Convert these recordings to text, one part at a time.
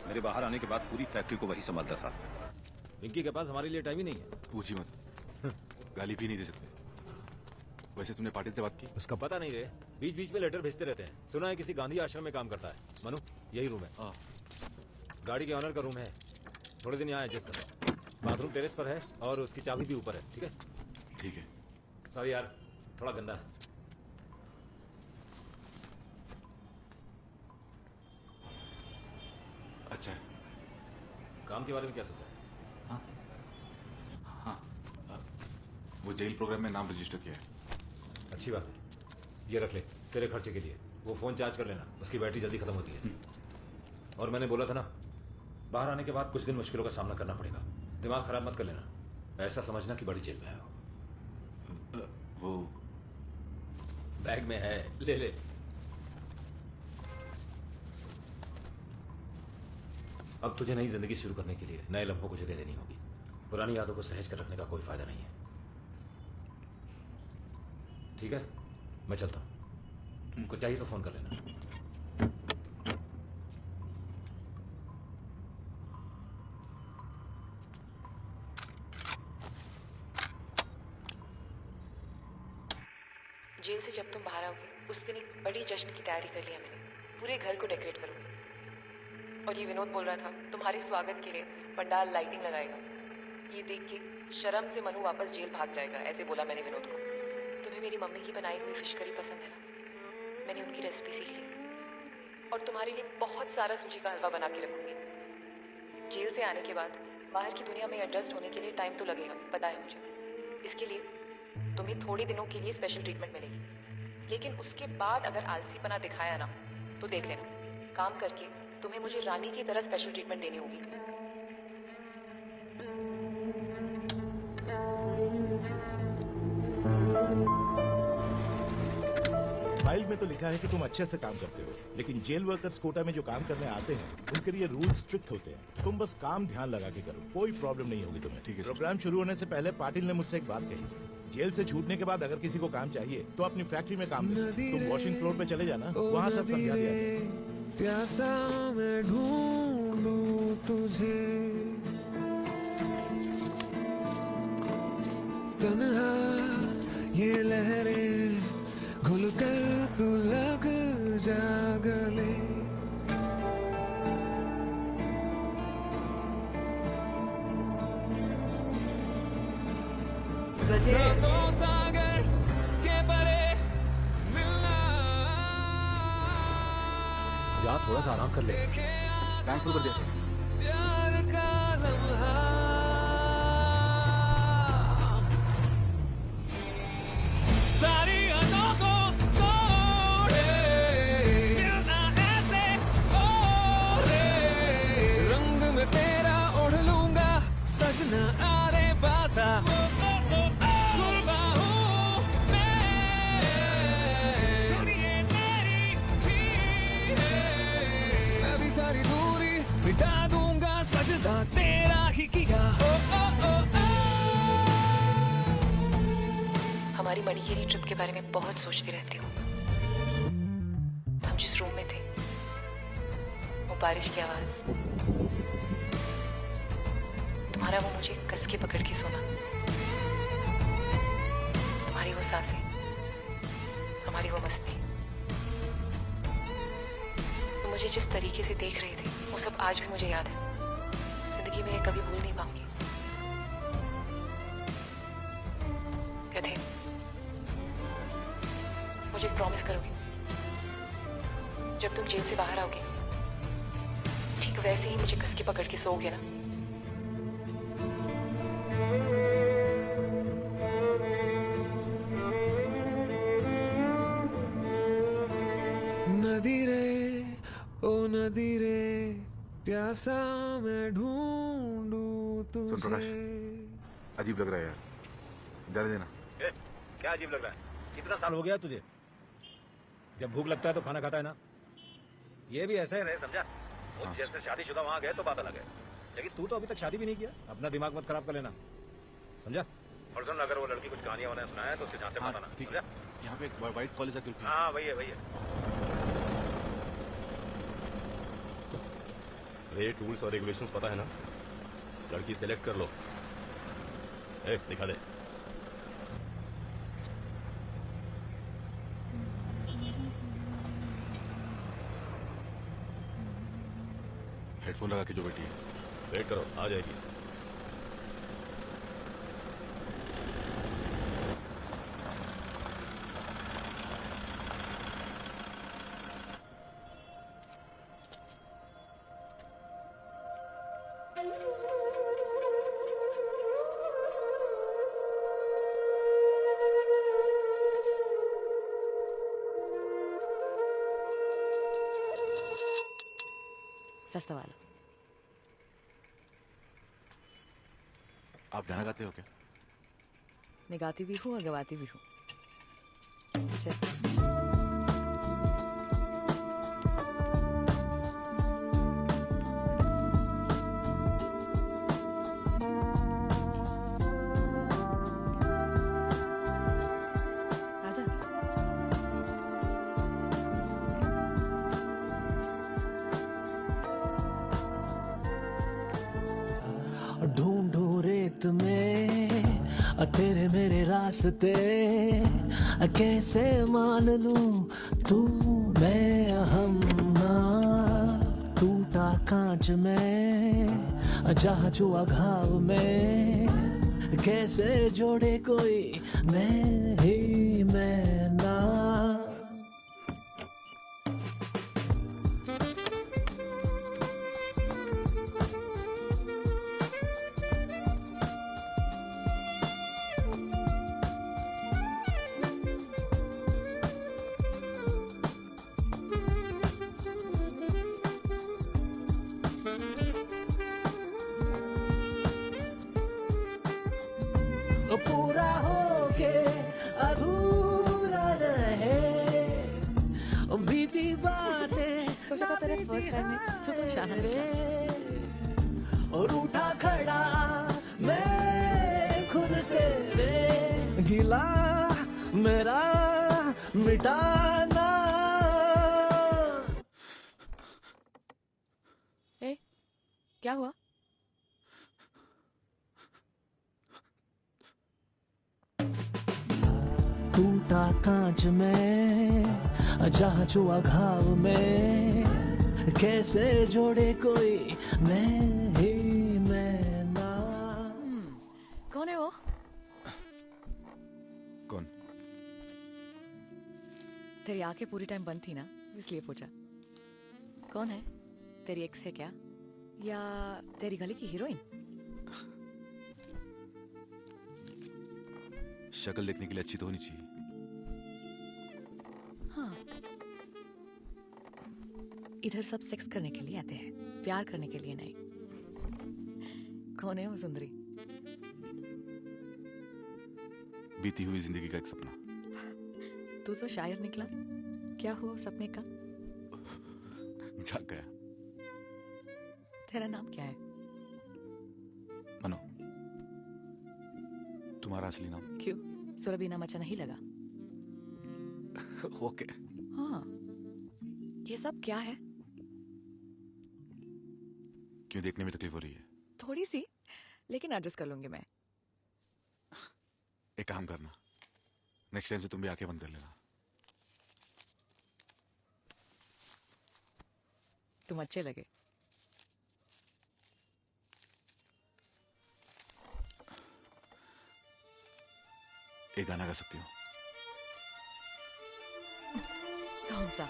मेरे बाहर आने के बाद पूरी फैक्ट्री को वही संभालता था। विक्की के पास हमारे लिए टाइम ही नहीं है। पूछी मत, गाली भी नहीं दे सकते। वैसे तुमने पाटिल से बात की? उसका पता नहीं रे, बीच बीच में लेटर भेजते रहते हैं। सुना है किसी गांधी आश्रम में काम करता है। मनु, यही रूम है। हाँ। गाड़ी के ऑनर का रूम है। थोड़े दिन यहाँ एडजस्ट कर। बाथरूम टेरेस पर है और उसकी चाबी भी ऊपर है। ठीक है? ठीक है। सॉरी यार, थोड़ा गंदा है। अच्छा है। काम के बारे में क्या सोचा है? हाँ, वो जेल प्रोग्राम में नाम रजिस्टर किया है। अच्छी बात है, ये रख ले तेरे खर्चे के लिए। वो फोन चार्ज कर लेना, उसकी बैटरी जल्दी खत्म होती है। और मैंने बोला था ना, बाहर आने के बाद कुछ दिन मुश्किलों का सामना करना पड़ेगा। दिमाग खराब मत कर लेना, ऐसा समझना कि बड़ी जेल में है। वो बैग में है, ले ले। अब तुझे नई जिंदगी शुरू करने के लिए नए लम्हों को जगह देनी होगी। पुरानी यादों को सहेज कर रखने का कोई फायदा नहीं है। ठीक है, मैं चलता हूं। कुछ चाहिए तो फोन कर लेना। जेल से जब तुम बाहर आओगे उस दिन एक बड़ी जश्न की तैयारी कर लिया मैंने। पूरे घर को डेकोरेट करूंगी। और ये विनोद बोल रहा था तुम्हारे स्वागत के लिए पंडाल लाइटिंग लगाएगा। ये देख के शर्म से मनु वापस जेल भाग जाएगा, ऐसे बोला मैंने विनोद को। तुम्हें मेरी मम्मी की बनाई हुई फिश करी पसंद है ना? मैंने उनकी रेसिपी सीख ली और तुम्हारे लिए बहुत सारा सूजी का हलवा बना के रखूंगी। जेल से आने के बाद बाहर की दुनिया में एडजस्ट होने के लिए टाइम तो लगेगा, पता है मुझे। इसके लिए तुम्हें थोड़े दिनों के लिए स्पेशल ट्रीटमेंट मिलेगी, लेकिन उसके बाद अगर आलसीपना दिखाया ना तो देख लेना, काम करके तुम्हें मुझे रानी की तरह स्पेशल ट्रीटमेंट देनी होगी। फाइल में तो लिखा है कि तुम अच्छे से काम करते हो, लेकिन जेल वर्कर्स कोटा में जो काम करने आते हैं उनके लिए रूल स्ट्रिक्ट होते हैं। तुम बस काम ध्यान लगा के करो, कोई प्रॉब्लम नहीं होगी तुम्हें। ठीक है सर। प्रोग्राम शुरू होने से पहले पाटिल ने मुझसे एक बात कही, जेल से छूटने के बाद अगर किसी को काम चाहिए तो अपनी फैक्ट्री में काम करो। तुम वॉशिंग फ्लोर पे चले जाना, वहाँ सब समझा दिया जाएगा। प्यासा मैं ढूंढूं तुझे, तन्हा ये लहरें घुल कर तू लग जा गले। तो सागर के परे मिलना, जा थोड़ा सा आराम कर ले। बैंक फुल कर दिया। प्यार का लम्हा सारी हदों को तोड़े, मिलना ऐसे ओरे, रंग में तेरा ओढ़ लूंगा सजना आरे पासा। सारी दूरी मिटा दूंगा सजदा तेरा ही किया। हमारी मणिकेरी ट्रिप के बारे में बहुत सोचती रहती हूँ। हम जिस रूम में थे, वो बारिश की आवाज, तुम्हारा वो मुझे कस के पकड़ के सोना, तुम्हारी वो सांसें, हमारी वो मस्ती, मुझे जिस तरीके से देख रहे थे वो सब आज भी मुझे याद है। जिंदगी में कभी भूल नहीं पाऊंगी। कहते मुझे एक प्रॉमिस करोगे, जब तुम जेल से बाहर आओगे ठीक वैसे ही मुझे कस के पकड़ के सोओगे ना? नदी रे ओ नदी रे, प्यासा मैं ढूंढूं सुन प्रकाश, तुझे। अजीब लग रहा है यार, जाने देना। क्या अजीब लग रहा है? कितना साल हो गया तुझे? जब भूख लगता है तो खाना खाता है ना? ये भी ऐसा ही रहे, समझा? हाँ। जैसे शादीशुदा वहाँ गए तो बात अलग है, लेकिन तू तो अभी तक शादी भी नहीं किया। अपना दिमाग मत खराब कर लेना, समझा? और सुन, अगर वो लड़की कुछ कहानियां उन्हें सुनाया तो उससे जहाँ से हाँ, बताना, ठीक समझा? है। यहाँ पे एक वाइट कॉलेज है, हाँ वही है, वही है। रेट रूल्स और रेगुलेशंस पता है ना? लड़की सेलेक्ट कर लो। दिखा दे। हेडफोन लगा के जो बैठी है। वेट करो, आ जाएगी। सस्ता वाला। आप गाना गाते हो क्या? मैं गाती भी हूँ और गवाती भी हूँ। चल। आजा। ढूंढूं रेत में तेरे मेरे रास्ते, कैसे मान लूं तू मैं हम ना। टूटा कांच में जहाँ जुआ घाव में, कैसे जोड़े कोई मैं ही मैं ना। पूरा होके अधूरा रहे बीती बातें। सोचा था तेरे फर्स्ट टाइम में तो शाना और उठा खड़ा मैं खुद से रे, गिला मेरा मिटाना। ए, क्या हुआ? टूटा कांच में जहाँ जुआ घाव में, कैसे जोड़े कोई मैं ही मैं ना। कौन है वो? कौन? तेरी आंखें पूरी टाइम बंद थी ना, इसलिए पूछा। कौन है? तेरी एक्स है क्या, या तेरी गली की हीरोइन? शक्ल देखने के लिए अच्छी तो होनी चाहिए। हाँ, इधर सब सेक्स करने के लिए आते हैं, प्यार करने के लिए नहीं। कौन है वो सुंदरी? बीती हुई जिंदगी का एक सपना। तू तो शायर निकला। क्या हुआ सपने का? जाग गया। तेरा नाम क्या है? मनो। तुम्हारा असली नाम? क्यों, सुरभि नाम अच्छा नहीं लगा? ओके। हाँ, ये सब क्या है? क्यों, देखने में तकलीफ हो रही है? थोड़ी सी, लेकिन एडजस्ट कर लूंगी मैं। एक काम करना, नेक्स्ट टाइम से तुम भी आंखें बंद कर लेना। तुम अच्छे लगे। एक गाना गा सकती हो? कौन सा?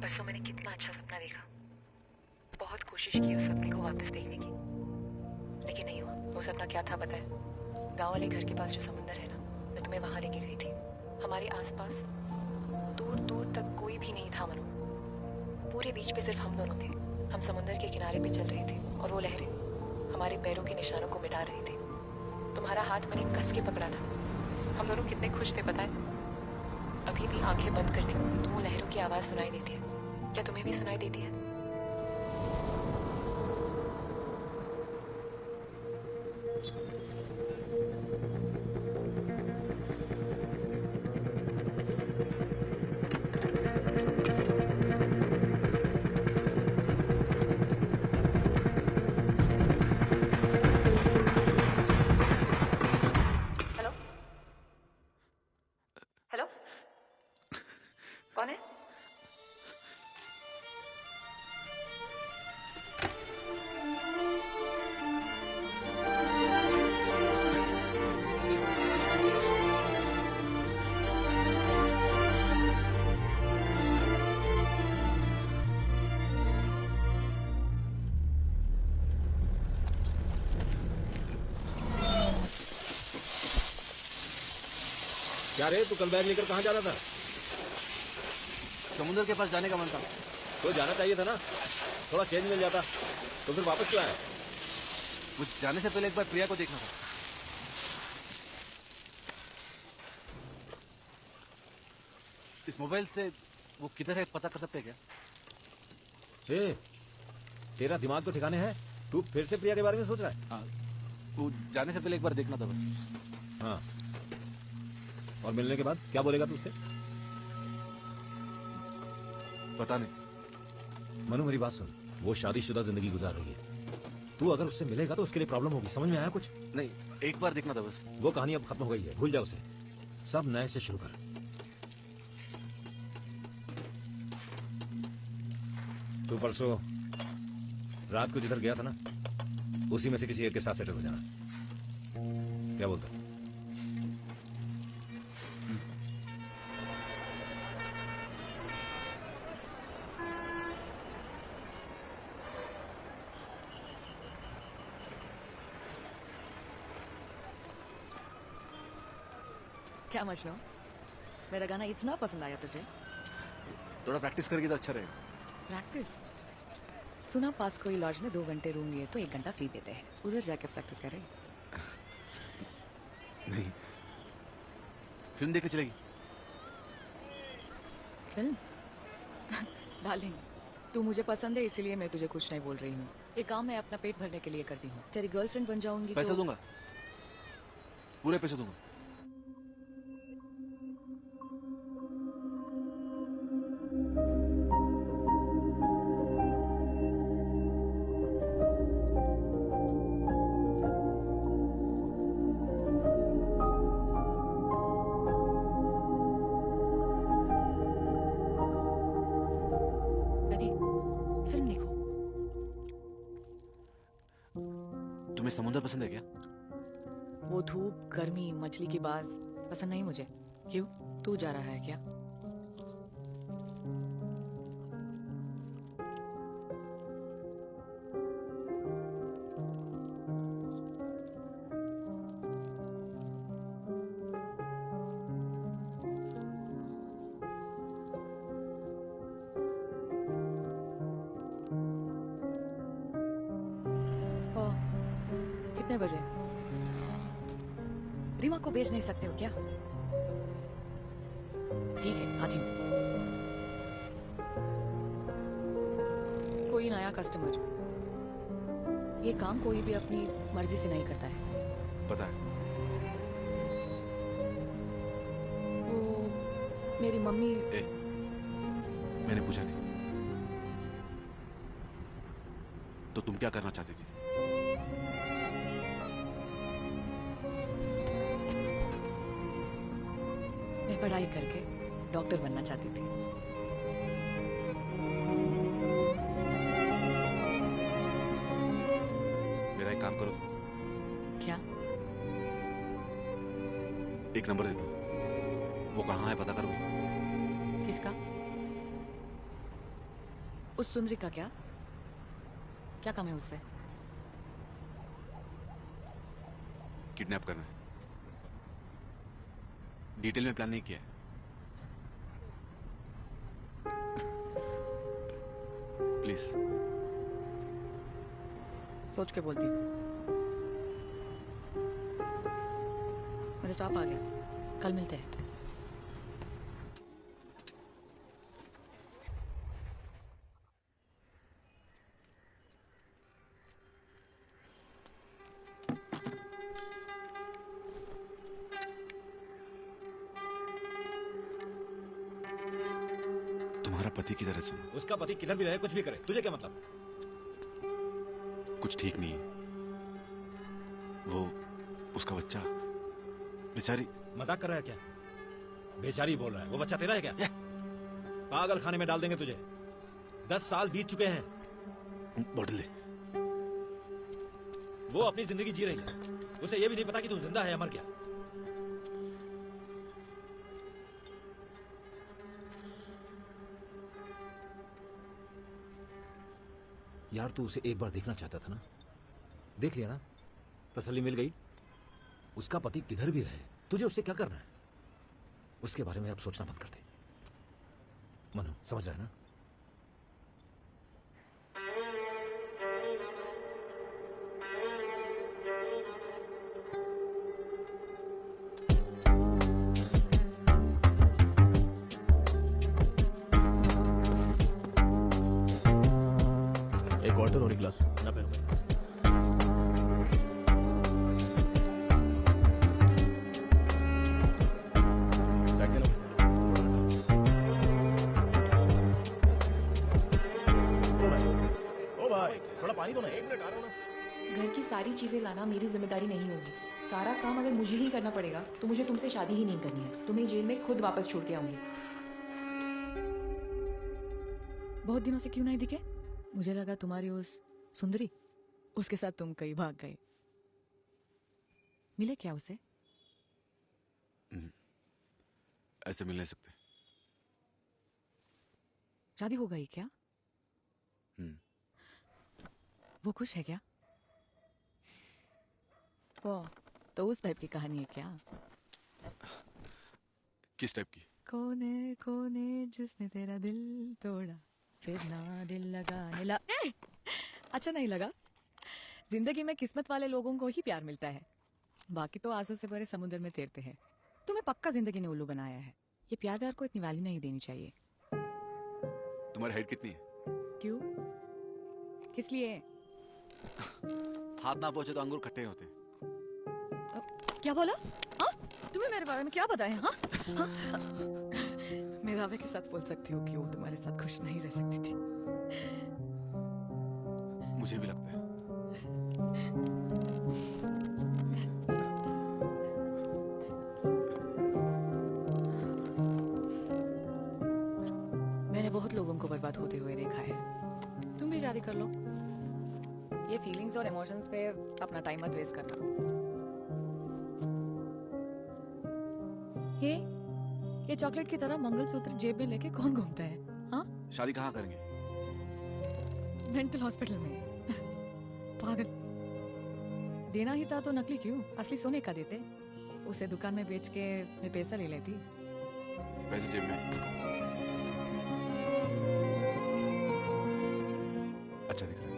परसों मैंने कितना अच्छा सपना देखा। बहुत कोशिश की उस सपने को वापस देखने की, लेकिन नहीं हुआ। वो सपना क्या था पता है? गांव वाले घर के पास जो समुंदर है ना, मैं तुम्हें वहां लेके गई थी। हमारे आसपास दूर दूर तक कोई भी नहीं था मनु। पूरे बीच पे सिर्फ हम दोनों थे। हम समुंदर के किनारे पे चल रहे थे और वो लहरें हमारे पैरों के निशानों को मिटा रही थी। तुम्हारा हाथ मैंने कस के पकड़ा था। हम दोनों कितने खुश थे पता है। अभी भी आंखें बंद करती हूँ तो वो लहरों की आवाज सुनाई देती है। क्या तुम्हें भी सुनाई देती है? हेलो हेलो, कौन है? क्या रे, तू कल बैग लेकर कहाँ जा रहा था? समुद्र के पास जाने का मन था। तो जाना चाहिए था ना, थोड़ा चेंज मिल जाता। तो फिर वापस क्यों आया? मुझे जाने से पहले एक बार प्रिया को देखना था। इस मोबाइल से वो किधर है पता कर सकते हैं क्या? ए, तेरा दिमाग तो ठिकाने है? तू फिर से प्रिया के बारे में सोच रहा है? हाँ, वो जाने से पहले एक बार देखना था बस। हाँ, और मिलने के बाद क्या बोलेगा तू उससे? पता नहीं। मनु मेरी बात सुन, वो शादीशुदा जिंदगी गुजार रही है। तू अगर उससे मिलेगा तो उसके लिए प्रॉब्लम होगी। समझ में आया कुछ? नहीं, एक बार देखना था बस। वो कहानी अब खत्म हो गई है, भूल जा उसे। सब नए से शुरू कर। तू परसों रात को जिधर गया था ना, उसी में से किसी एक के साथ सेटल हो जाना। क्या बोलता? क्या मजनू, मेरा गाना इतना पसंद आया तुझे? थोड़ा प्रैक्टिस करेगी तो अच्छा रहेगा। प्रैक्टिस? सुना पास कोई लॉज में 2 घंटे रूम लिए तो 1 घंटा फ्री देते हैं, उधर जाके प्रैक्टिस करें। नहीं, फिल्म देखने चलेगी। फिल्म? डार्लिंग, तू मुझे पसंद है इसीलिए मैं तुझे कुछ नहीं बोल रही हूँ। ये काम मैं अपना पेट भरने के लिए करती हूँ। तेरी गर्लफ्रेंड बन जाऊंगी पैसा तो... दूंगा, पूरे पैसे दूंगा। तुम्हें समुद्र पसंद है क्या? वो धूप, गर्मी, मछली की बाज पसंद नहीं मुझे। क्यों, तू जा रहा है क्या? कितने बजे? रीमा को भेज नहीं सकते हो क्या? ठीक है, आती हूँ। कोई नया कस्टमर, ये काम कोई भी अपनी मर्जी से नहीं करता है। पता है। वो मेरी मम्मी... मैंने पूछा नहीं। तो तुम क्या करना चाहती थी? मैं पढ़ाई करके डॉक्टर बनना चाहती थी। मेरा एक काम करो। क्या? एक नंबर देता हूं, वो कहाँ है पता करोगी? किसका? उस सुंदरी का? क्या काम है उससे? किडनैप करना है। डिटेल में प्लान नहीं किया है। प्लीज। सोच के बोलती हूँ। मेरा स्टॉप आ गया, कल मिलते हैं। तुम्हारा पति किधर है सुनो? उसका पति किधर भी रहे, कुछ भी करे, तुझे क्या मतलब? कुछ ठीक नहीं है। वो उसका बच्चा बेचारी। मजाक कर रहा है क्या? बेचारी बोल रहा है, वो बच्चा तेरा है क्या? पागल खाने में डाल देंगे तुझे। 10 साल बीत चुके हैं। बोतल दे। वो अपनी जिंदगी जी रही है, उसे ये भी नहीं पता कि तू जिंदा है या मर गया। यार तू उसे एक बार देखना चाहता था ना, देख लिया ना, तसल्ली मिल गई। उसका पति किधर भी रहे, तुझे उससे क्या करना है? उसके बारे में अब सोचना बंद कर दे। मनु, समझ रहा है ना? एक वाटर और एक ग्लास। 90 रुपए। साइड में लो। ओ भाई थोड़ा पानी दो ना, 1 मिनट आ रहा हूँ ना। घर की सारी चीजें लाना मेरी जिम्मेदारी नहीं होगी। सारा काम अगर मुझे ही करना पड़ेगा तो मुझे तुमसे शादी ही नहीं करनी है। तुम्हें जेल में खुद वापस छोड़ के आऊंगी। बहुत दिनों से क्यों नहीं दिखे? मुझे लगा तुम्हारी उस सुंदरी, उसके साथ तुम कहीं भाग गए। मिले क्या उसे? ऐसे मिल नहीं सकते। शादी हो गई क्या? वो खुश है क्या? वो तो उस टाइप की कहानी है क्या? किस टाइप की? कोने कोने जिसने तेरा दिल तोड़ा, फिर ना दिल लगाने लगा। अच्छा नहीं लगा? जिंदगी में किस्मत वाले लोगों को ही प्यार मिलता है, बाकी तो आंसू से भरे समुद्र में तैरते हैं। तुम्हें पक्का जिंदगी ने उल्लू बनाया है। ये प्यार को इतनी वैल्यू नहीं देनी चाहिए। तुम्हारी हाइट कितनी है? क्यों? किस लिए? हाथ ना पहुंचे तो अंगूर खट्टे होते। क्या बोला? हाँ? तुम्हें मेरे बारे में क्या पता है? हाँ? हाँ? मैं दावे के साथ बोल सकती हूँ कि वो तुम्हारे साथ खुश नहीं रह सकती थी। मुझे भी लगता है। मैंने बहुत लोगों को बर्बाद होते हुए देखा है। तुम भी शादी कर लो। ये फीलिंग्स और इमोशंस पे अपना टाइम मत वेस्ट करना। ये चॉकलेट की तरह मंगलसूत्र जेब में लेके कौन घूमता है? हाँ? शादी कहाँ करेंगे? मेंटल हॉस्पिटल में। पागल। देना ही था तो नकली क्यों? असली सोने का देते। उसे दुकान में बेच के मैं पैसा ले लेती। पैसे जेब में। अच्छा दिख रहा है।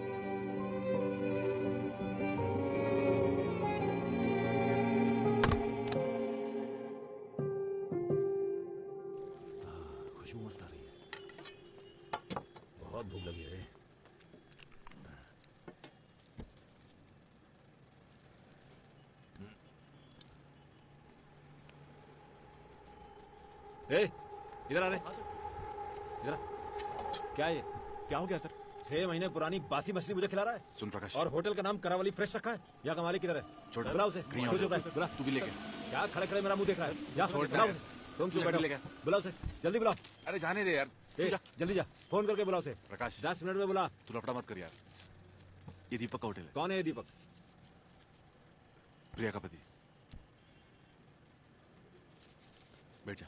खुशबू मस्त आ रही है। बहुत भूख लगी है। इधर आ रहे। इधर आ। क्या है ये? क्या हो गया सर? 6 महीने पुरानी बासी मछली मुझे खिला रहा है। सुन प्रकाश। और होटल का नाम करावली फ्रेश रखा है। या कमाली किधर है? छोड़। बुला उसे। कहीं तू जो और है, बुला। तू भी लेके। क्या खड़े खड़े मेरा मुंह देख रहा है? जा छोड़ बुलाओ ना। उसे। तुम क्यों लेके बैठो? लेके। बुलाओ उसे, जल्दी बुलाओ। अरे जाने दे यार। ए, जल्दी जा, फोन करके बुलाओ उसे। प्रकाश। 10 मिनट में बुला। तू लफड़ा मत कर यार। ये दीपक का होटल है। कौन है ये दीपक? प्रिया का पति। बैठ जा।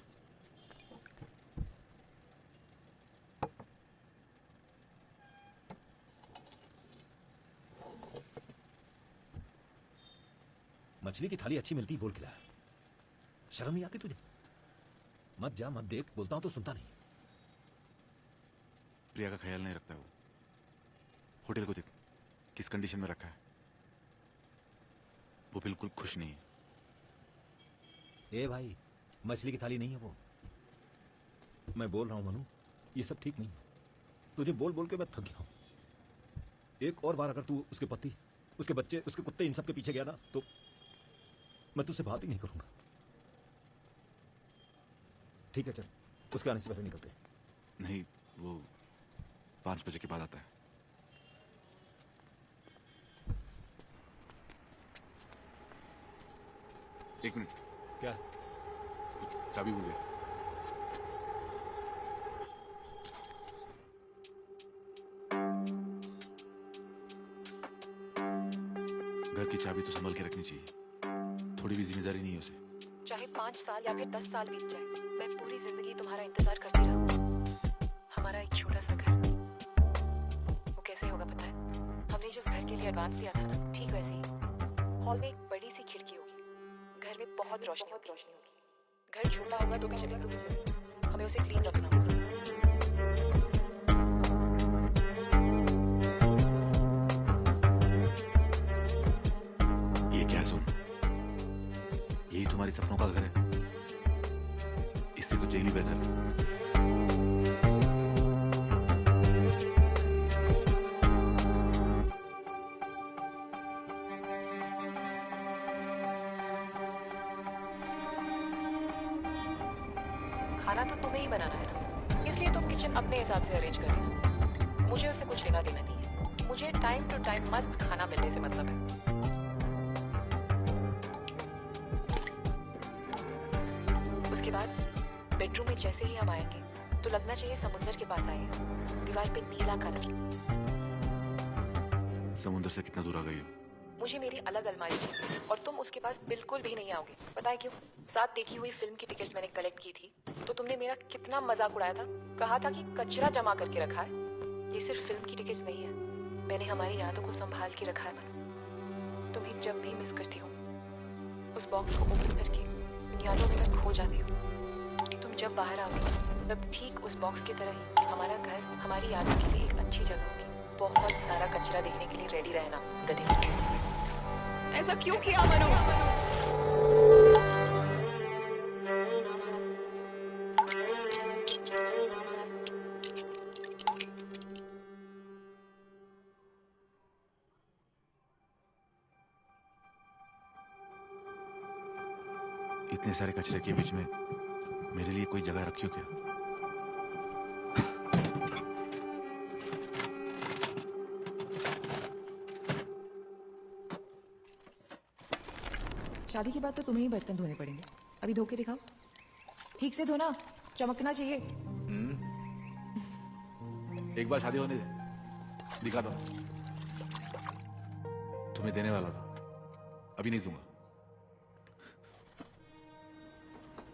मछली की थाली अच्छी मिलती, बोल खिला। शर्म नहीं आती तुझे? मत जा, मत देख, बोलता हूं तो सुनता नहीं। प्रिया का ख्याल नहीं रखता है वो। होटल को देख किस कंडीशन में रखा है। वो बिल्कुल खुश नहीं है। ए भाई, मछली की थाली नहीं है वो। मैं बोल रहा हूं मनु, ये सब ठीक नहीं है। तुझे बोल बोल के मैं थक गया हूं। एक और बार अगर तू उसके पति, उसके बच्चे, उसके कुत्ते, इन सब के पीछे गया ना, तो मैं तुझसे बात ही नहीं करूंगा। ठीक है चल, उसके आने से पहले निकलते हैं। नहीं, वो 5 बजे के बाद आता है। एक मिनट, क्या? चाबी भूल गया। घर की चाबी तो संभाल के रखनी चाहिए। थोड़ी भी जिम्मेदारी नहीं है उसे। चाहे 5 साल या फिर 10 साल बीत जाए, मैं पूरी जिंदगी तुम्हारा इंतजार करती रहूंगी। हमारा एक छोटा सा घर, वो कैसे होगा पता है? हमने जिस घर के लिए एडवांस दिया था ना, ठीक वैसे ही। हॉल में एक बड़ी सी खिड़की होगी, घर में बहुत रोशनी होगी। घर छोटा होगा तो भी चलेगा, हमें उसे क्लीन रखना होगा। ये क्या है सोन? यही तुम्हारी सपनों का घर है? इससे तो जेल ही बेहतर है। खाना तो तुम्हें ही बनाना है ना, इसलिए तुम किचन अपने हिसाब से अरेंज कर लेना। मुझे उससे कुछ लेना देना नहीं है। मुझे टाइम टू टाइम मस्त खाना मिलने से मतलब है। उसके बाद बेडरूम में जैसे ही हम आएंगे तो लगना चाहिए समुद्र के पास आए हैं। दीवार पे नीला कलर। समुद्र से कितना दूर आ गई हो? मुझे मेरी अलग अलमारी चाहिए और तुम उसके पास बिल्कुल भी नहीं आओगे। पता है क्यों? साथ देखी हुई फिल्म की टिकट्स मैंने कलेक्ट की थी तो तुमने मेरा कितना मजाक उड़ाया था। कहा था कि कचरा जमा करके रखा है। ये सिर्फ फिल्म की टिकट्स नहीं है, मैंने हमारी यादों को संभाल के रखा है। मनु, तुम्हें जब भी मिस करती हूँ उस बॉक्स को ओपन करके उन यादों में मैं खो जाती हूँ। तुम जब बाहर आओगे तब ठीक उस बॉक्स की तरह ही हमारा घर हमारी यादों के लिए एक अच्छी जगह होगी। बहुत सारा कचरा देखने के लिए रेडी रहना गधे। ऐसा क्यों किया मनु? इतने सारे कचरे के बीच में मेरे लिए कोई जगह रखी हो क्या? शादी के बाद तो तुम्हें ही बर्तन धोने पड़ेंगे। अभी धो के दिखाओ, ठीक से धोना, चमकना चाहिए। एक बार शादी होने दे, दिखा दो। तुम्हें देने वाला था, अभी नहीं दूंगा।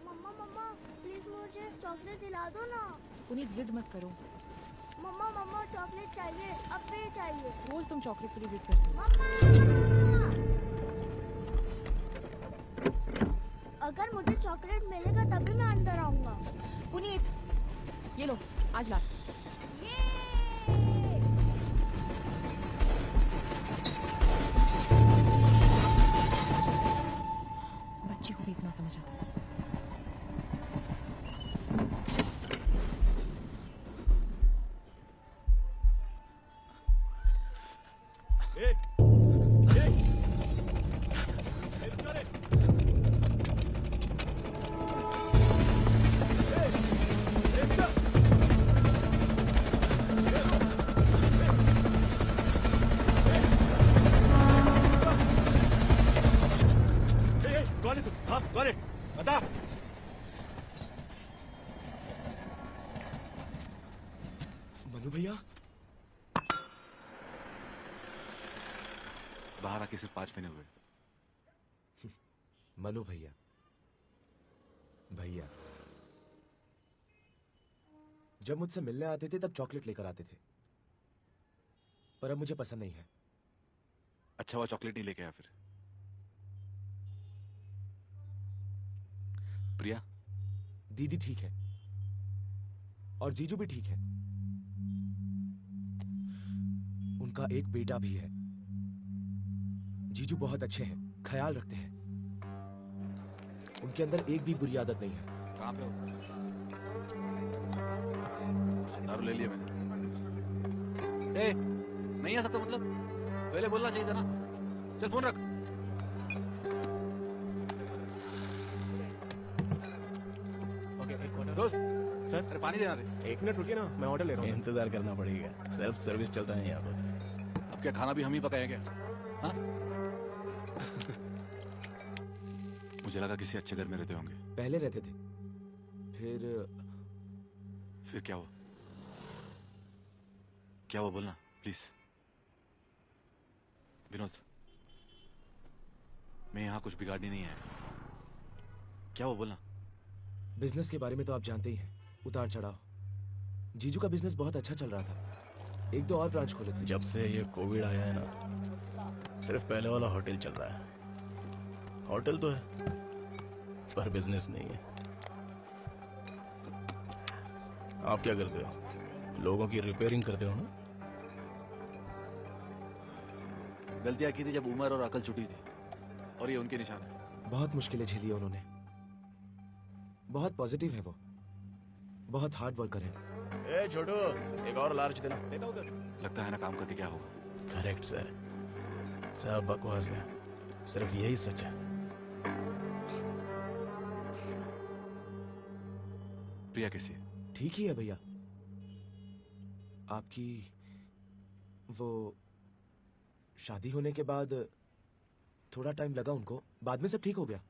मम्मा मम्मा प्लीज मुझे चॉकलेट दिला दो ना। पुनीत जिद मत करो। मम्मा मम्मा चॉकलेट चाहिए, अब भी चाहिए। रोज तुम चॉकलेट के लिए जिद करती हो। मम्मा अगर मुझे चॉकलेट मिलेगा तभी मैं अंदर आऊंगा। पुनीत, ये लो, आज लास्ट। बच्ची को भी इतना समझ आता है। कौन है तू? हाँ, कौन है? बता। मनु भैया, बाहर आके सिर्फ 5 महीने हुए। मनु भैया, भैया जब मुझसे मिलने आते थे तब चॉकलेट लेकर आते थे, पर अब मुझे पसंद नहीं है। अच्छा हुआ चॉकलेट नहीं लेके आया फिर। प्रिया दीदी ठीक है और जीजू भी ठीक है। उनका एक बेटा भी है। जीजू बहुत अच्छे हैं, ख्याल रखते हैं। उनके अंदर एक भी बुरी आदत नहीं है। कहाँ पे हो? दारू ले लिया मैंने। ए, नहीं आ सकता मतलब? पहले बोलना चाहिए था ना। चल फोन रख। ओके, एक मिनट दोस्त सर। अरे पानी देना रे। एक मिनट रुकिए ना, मैं ऑर्डर ले रहा हूँ। इंतजार करना पड़ेगा, सेल्फ सर्विस चलता है यहाँ पर। अब क्या खाना भी हम ही पकाए क्या? हाँ? मुझे लगा किसी अच्छे घर में रहते होंगे। पहले रहते थे, फिर क्या हुआ? क्या हुआ बोलना प्लीज। विनोद, मैं यहाँ कुछ बिगाड़नी नहीं है। क्या हुआ बोलना। बिजनेस के बारे में तो आप जानते ही हैं, उतार चढ़ाव। जीजू का बिजनेस बहुत अच्छा चल रहा था, एक दो और ब्रांच खोले थे। जब से ये कोविड आया है ना, सिर्फ पहले वाला होटल चल रहा है। होटल तो है पर बिजनेस नहीं है। आप क्या करते हो? लोगों की रिपेयरिंग करते हो ना? गलतियां की थी जब उम्र और अकल छुटी थी, और ये उनके निशान है। बहुत मुश्किलें झेली है उन्होंने। बहुत पॉजिटिव है वो, बहुत हार्ड वर्कर है। ए छोटू, एक और लार्ज देना। देता हूं सर। लगता है ना काम करके क्या होगा। करेक्ट सर, सब बकवास है, सिर्फ यही सच है। प्रिया कैसी है? ठीक ही है भैया। आपकी वो शादी होने के बाद थोड़ा टाइम लगा उनको, बाद में सब ठीक हो गया।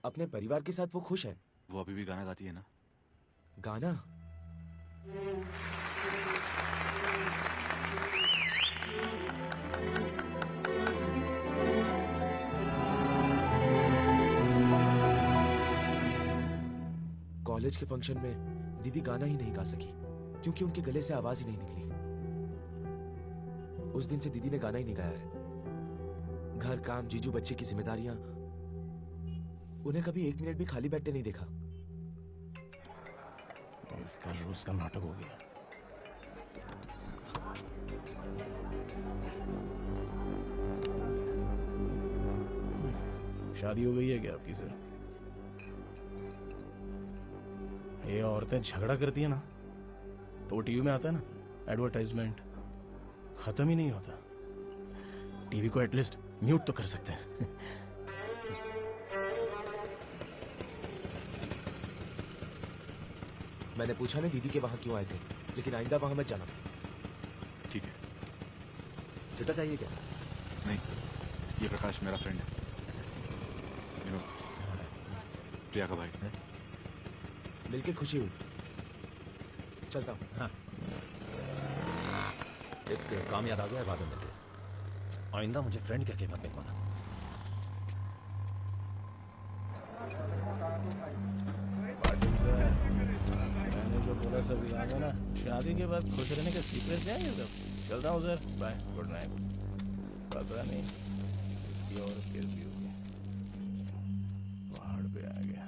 अपने परिवार के साथ वो खुश है। वो अभी भी गाना गाती है ना? गाना? कॉलेज के फंक्शन में दीदी गाना ही नहीं गा सकी क्योंकि उनके गले से आवाज ही नहीं निकली। उस दिन से दीदी ने गाना ही नहीं गाया है। घर, काम, जीजू, बच्चे की जिम्मेदारियां, उन्हें कभी एक मिनट भी खाली बैठते नहीं देखा। इसका रोज का नाटक हो गया। शादी हो गई है क्या आपकी सर? ये औरतें झगड़ा करती है ना, तो टीवी में आता है ना एडवर्टाइजमेंट, खत्म ही नहीं होता। टीवी को एटलीस्ट म्यूट तो कर सकते हैं। मैंने पूछा नहीं दीदी के वहां क्यों आए थे, लेकिन आइंदा वहां मत जाना। ठीक है। जुटा चाहिए क्या? नहीं, ये प्रकाश मेरा फ्रेंड है। विनोद, प्रिया का भाई। मिलके खुशी हुई। चलता हूँ। हाँ। एक काम याद आ गया है, बाद में मिलते हैं। आइंदा मुझे फ्रेंड कह के मत मिलवाना। मैंने जो बोला सब याद है ना? शादी के बाद खुश रहने के सीक्रेट क्या है ये सब? चलता हूँ सर, बाय, गुड नाइट। पता नहीं इसकी और कैसी होगी। पहाड़ पे आ गया।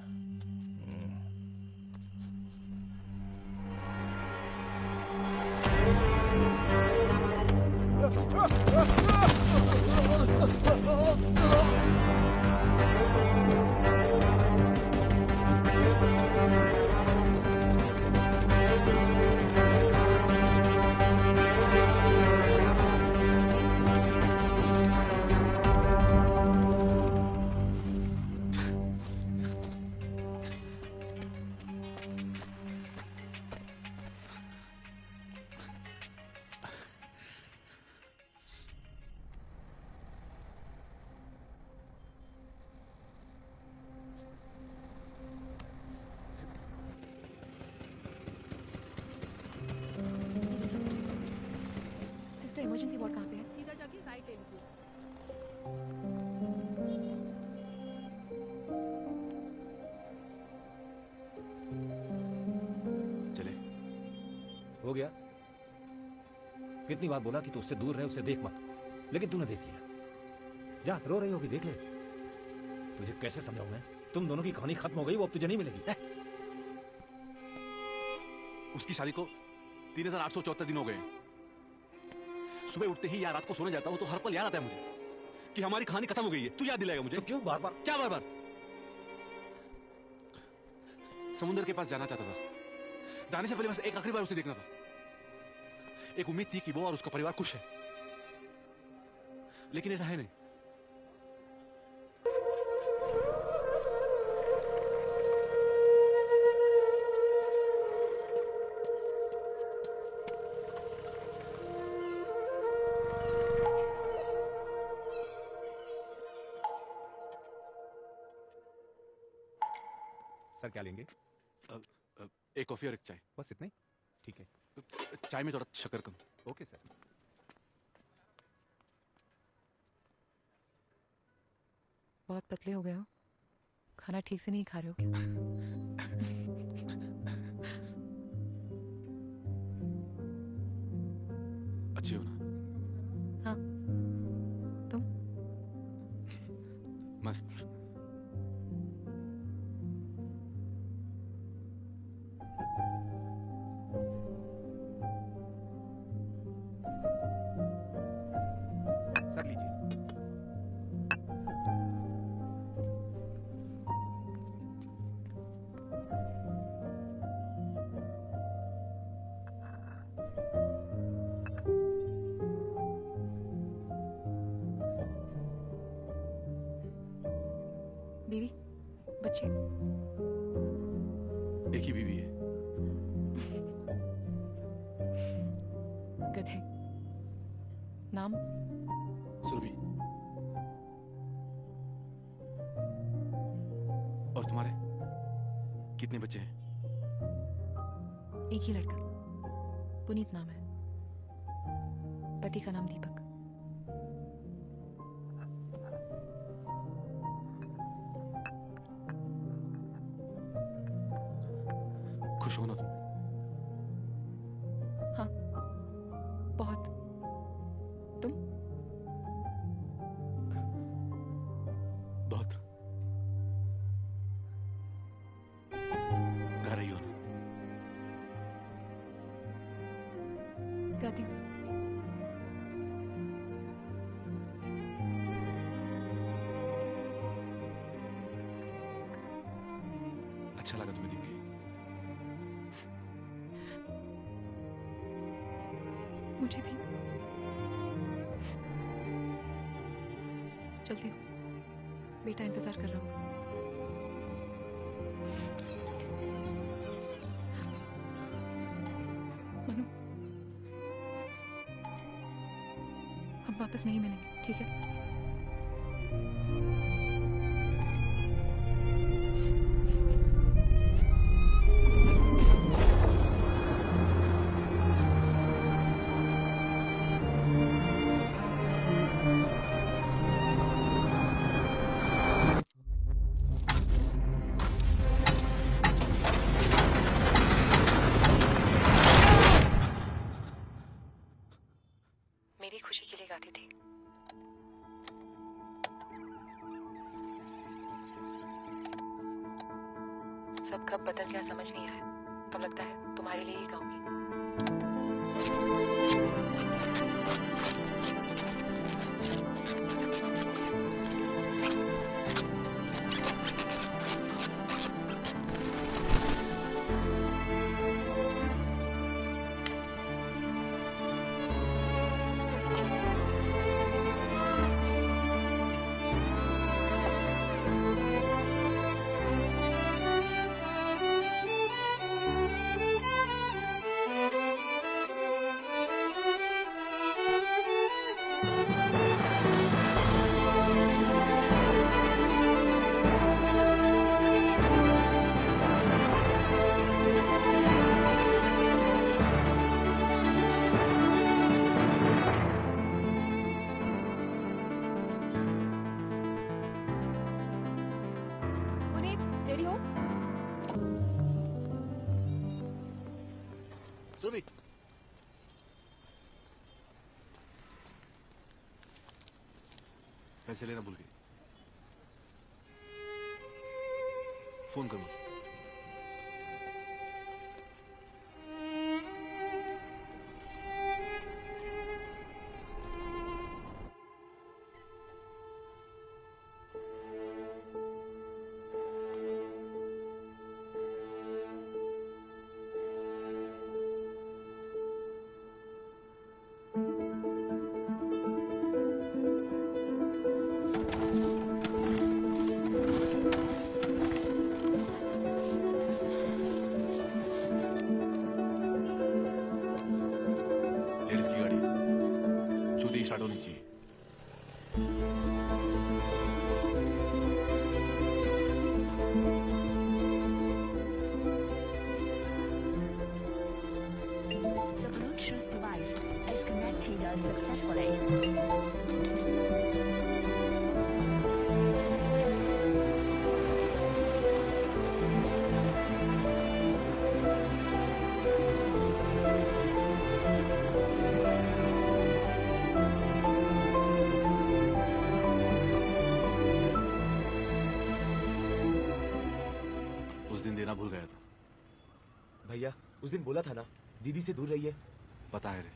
सिस्टर, इमरजेंसी वार्ड कहाँ पे है? सीधा जाके राइट ले लीजिए। चले। हो गया। कितनी बार बोला कि तू उससे दूर रहे, उसे देख मत, लेकिन तूने देख लिया। जा, रो रही होगी, देख ले। तुझे कैसे समझाऊं मैं? तुम दोनों की कहानी खत्म हो गई, वो अब तुझे नहीं मिलेगी। उसकी शादी को 3874 दिन हो गए। सुबह उठते ही या रात को सोने जाता हूँ तो हर पल याद आता है मुझे कि हमारी कहानी खत्म हो गई है। तू याद दिलाएगा मुझे? तो क्यों बार बार? क्या बार बार? समुद्र के पास जाना चाहता था। जाने से पहले बस एक आखिरी बार उसे देखना था। एक उम्मीद थी कि वो और उसका परिवार खुश है, लेकिन ऐसा है नहीं। सर क्या लेंगे? एक कॉफी और एक चाय। बस इतने? ठीक है। चाय में थोड़ा शक्कर कम। Okay sir. बहुत पतले हो गए हो, खाना ठीक से नहीं खा रहे हो क्या? अच्छी हो ना? हाँ, तुम? मस्त। सर लीजिए। बीवी, बच्चे? एक ही बीवी है। गधे। नाम? सुरभि। और तुम्हारे कितने बच्चे हैं? एक ही लड़का, पुनीत नाम है। पति का नाम दीपक। खुश हो ना तुम? हाँ, बहुत। तुम? बहुत। गा रही हो ना? गाती हूँ। अच्छा लगा तुम्हें देख के। मुझे भी। चलती हूँ, बेटा इंतजार कर रहा हूँ। मनु, हम वापस नहीं मिलेंगे, ठीक है? मेरी खुशी के लिए गाती थी। सब कब बदल गया समझ नहीं आया। अब लगता है तुम्हारे लिए ही गाऊंगी। रेडी हो? सुरभि, पैसे लेना भूल गई। फोन करूँ? The Bluetooth device is connected successfully. उस दिन देना भूल गया था। भैया उस दिन बोला था ना दीदी से दूर रहिए। पता है रे,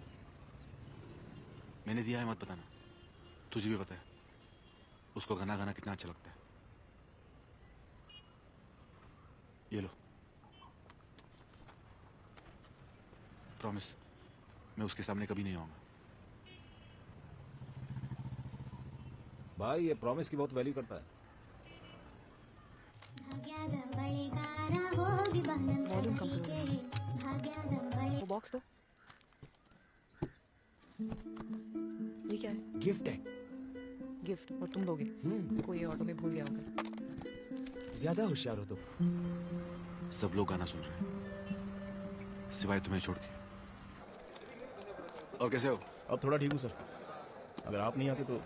मैंने दिया है, मत बताना। तुझे भी पता है उसको गाना गाना कितना अच्छा लगता है। ये लो, प्रॉमिस मैं उसके सामने कभी नहीं आऊंगा। भाई ये प्रॉमिस की बहुत वैल्यू करता है। वॉल्यूम कम करो। वो बॉक्स दो। ये क्या है? गिफ्ट है। गिफ्ट? और तुम दोगे? कोई ऑटो में भूल गया होगा। ज्यादा होशियार हो तुम। सब लोग गाना सुन रहे हैं सिवाय तुम्हें छोड़ के। और कैसे हो? अब थोड़ा ठीक हूँ सर। अगर आप नहीं आते तो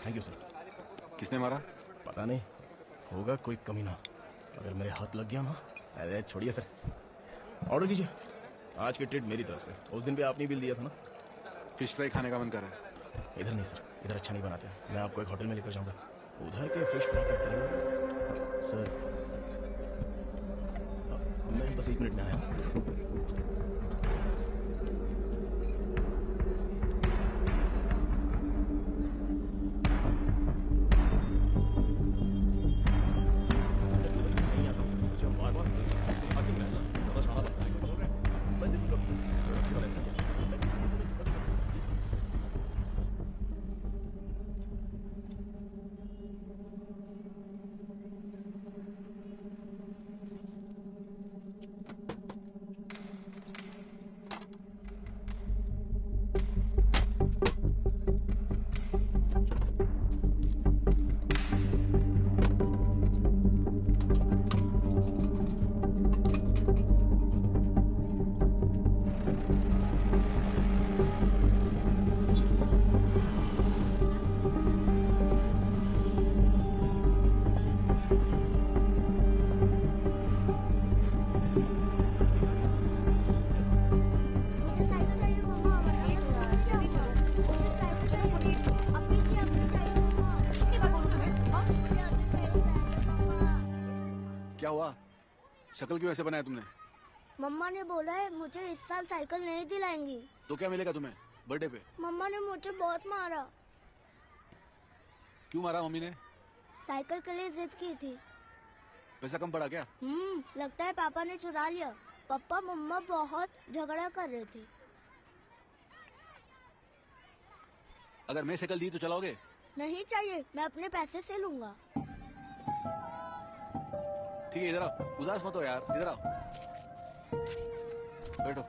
थैंक यू सर। किसने मारा? पता नहीं, होगा कोई कमीना। अगर मेरे हाथ लग गया ना, अरे छोड़िए सर। ऑर्डर कीजिए, आज की ट्रीट मेरी तरफ से। उस दिन भी आपने बिल दिया था ना। फिश फ्राई खाने का मन कर रहा है। इधर नहीं सर, इधर अच्छा नहीं बनाते। मैं आपको एक होटल में लेकर जाऊंगा, उधर के फिश फ्राई का टेस्ट। सर मैं बस 1 मिनट में आया। क्या हुआ? शक्ल क्यों ऐसे बनाया तुमने? मम्मा ने बोला है मुझे इस साल साइकिल नहीं दिलाएंगी। तो क्या मिलेगा तुम्हें बर्थडे पे? मम्मा ने मुझे बहुत मारा। क्यों मारा मम्मी ने? साइकिल के लिए जिद की थी। पैसा कम पड़ा क्या? लगता है पापा ने चुरा लिया। पापा मम्मा बहुत झगड़ा कर रहे थे। अगर मैं साइकिल दी तो चलाओगे? नहीं चाहिए, मैं अपने पैसे से लूंगा। ठीक है, इधर आओ। उदास मत हो यार, इधर आओ, बैठो।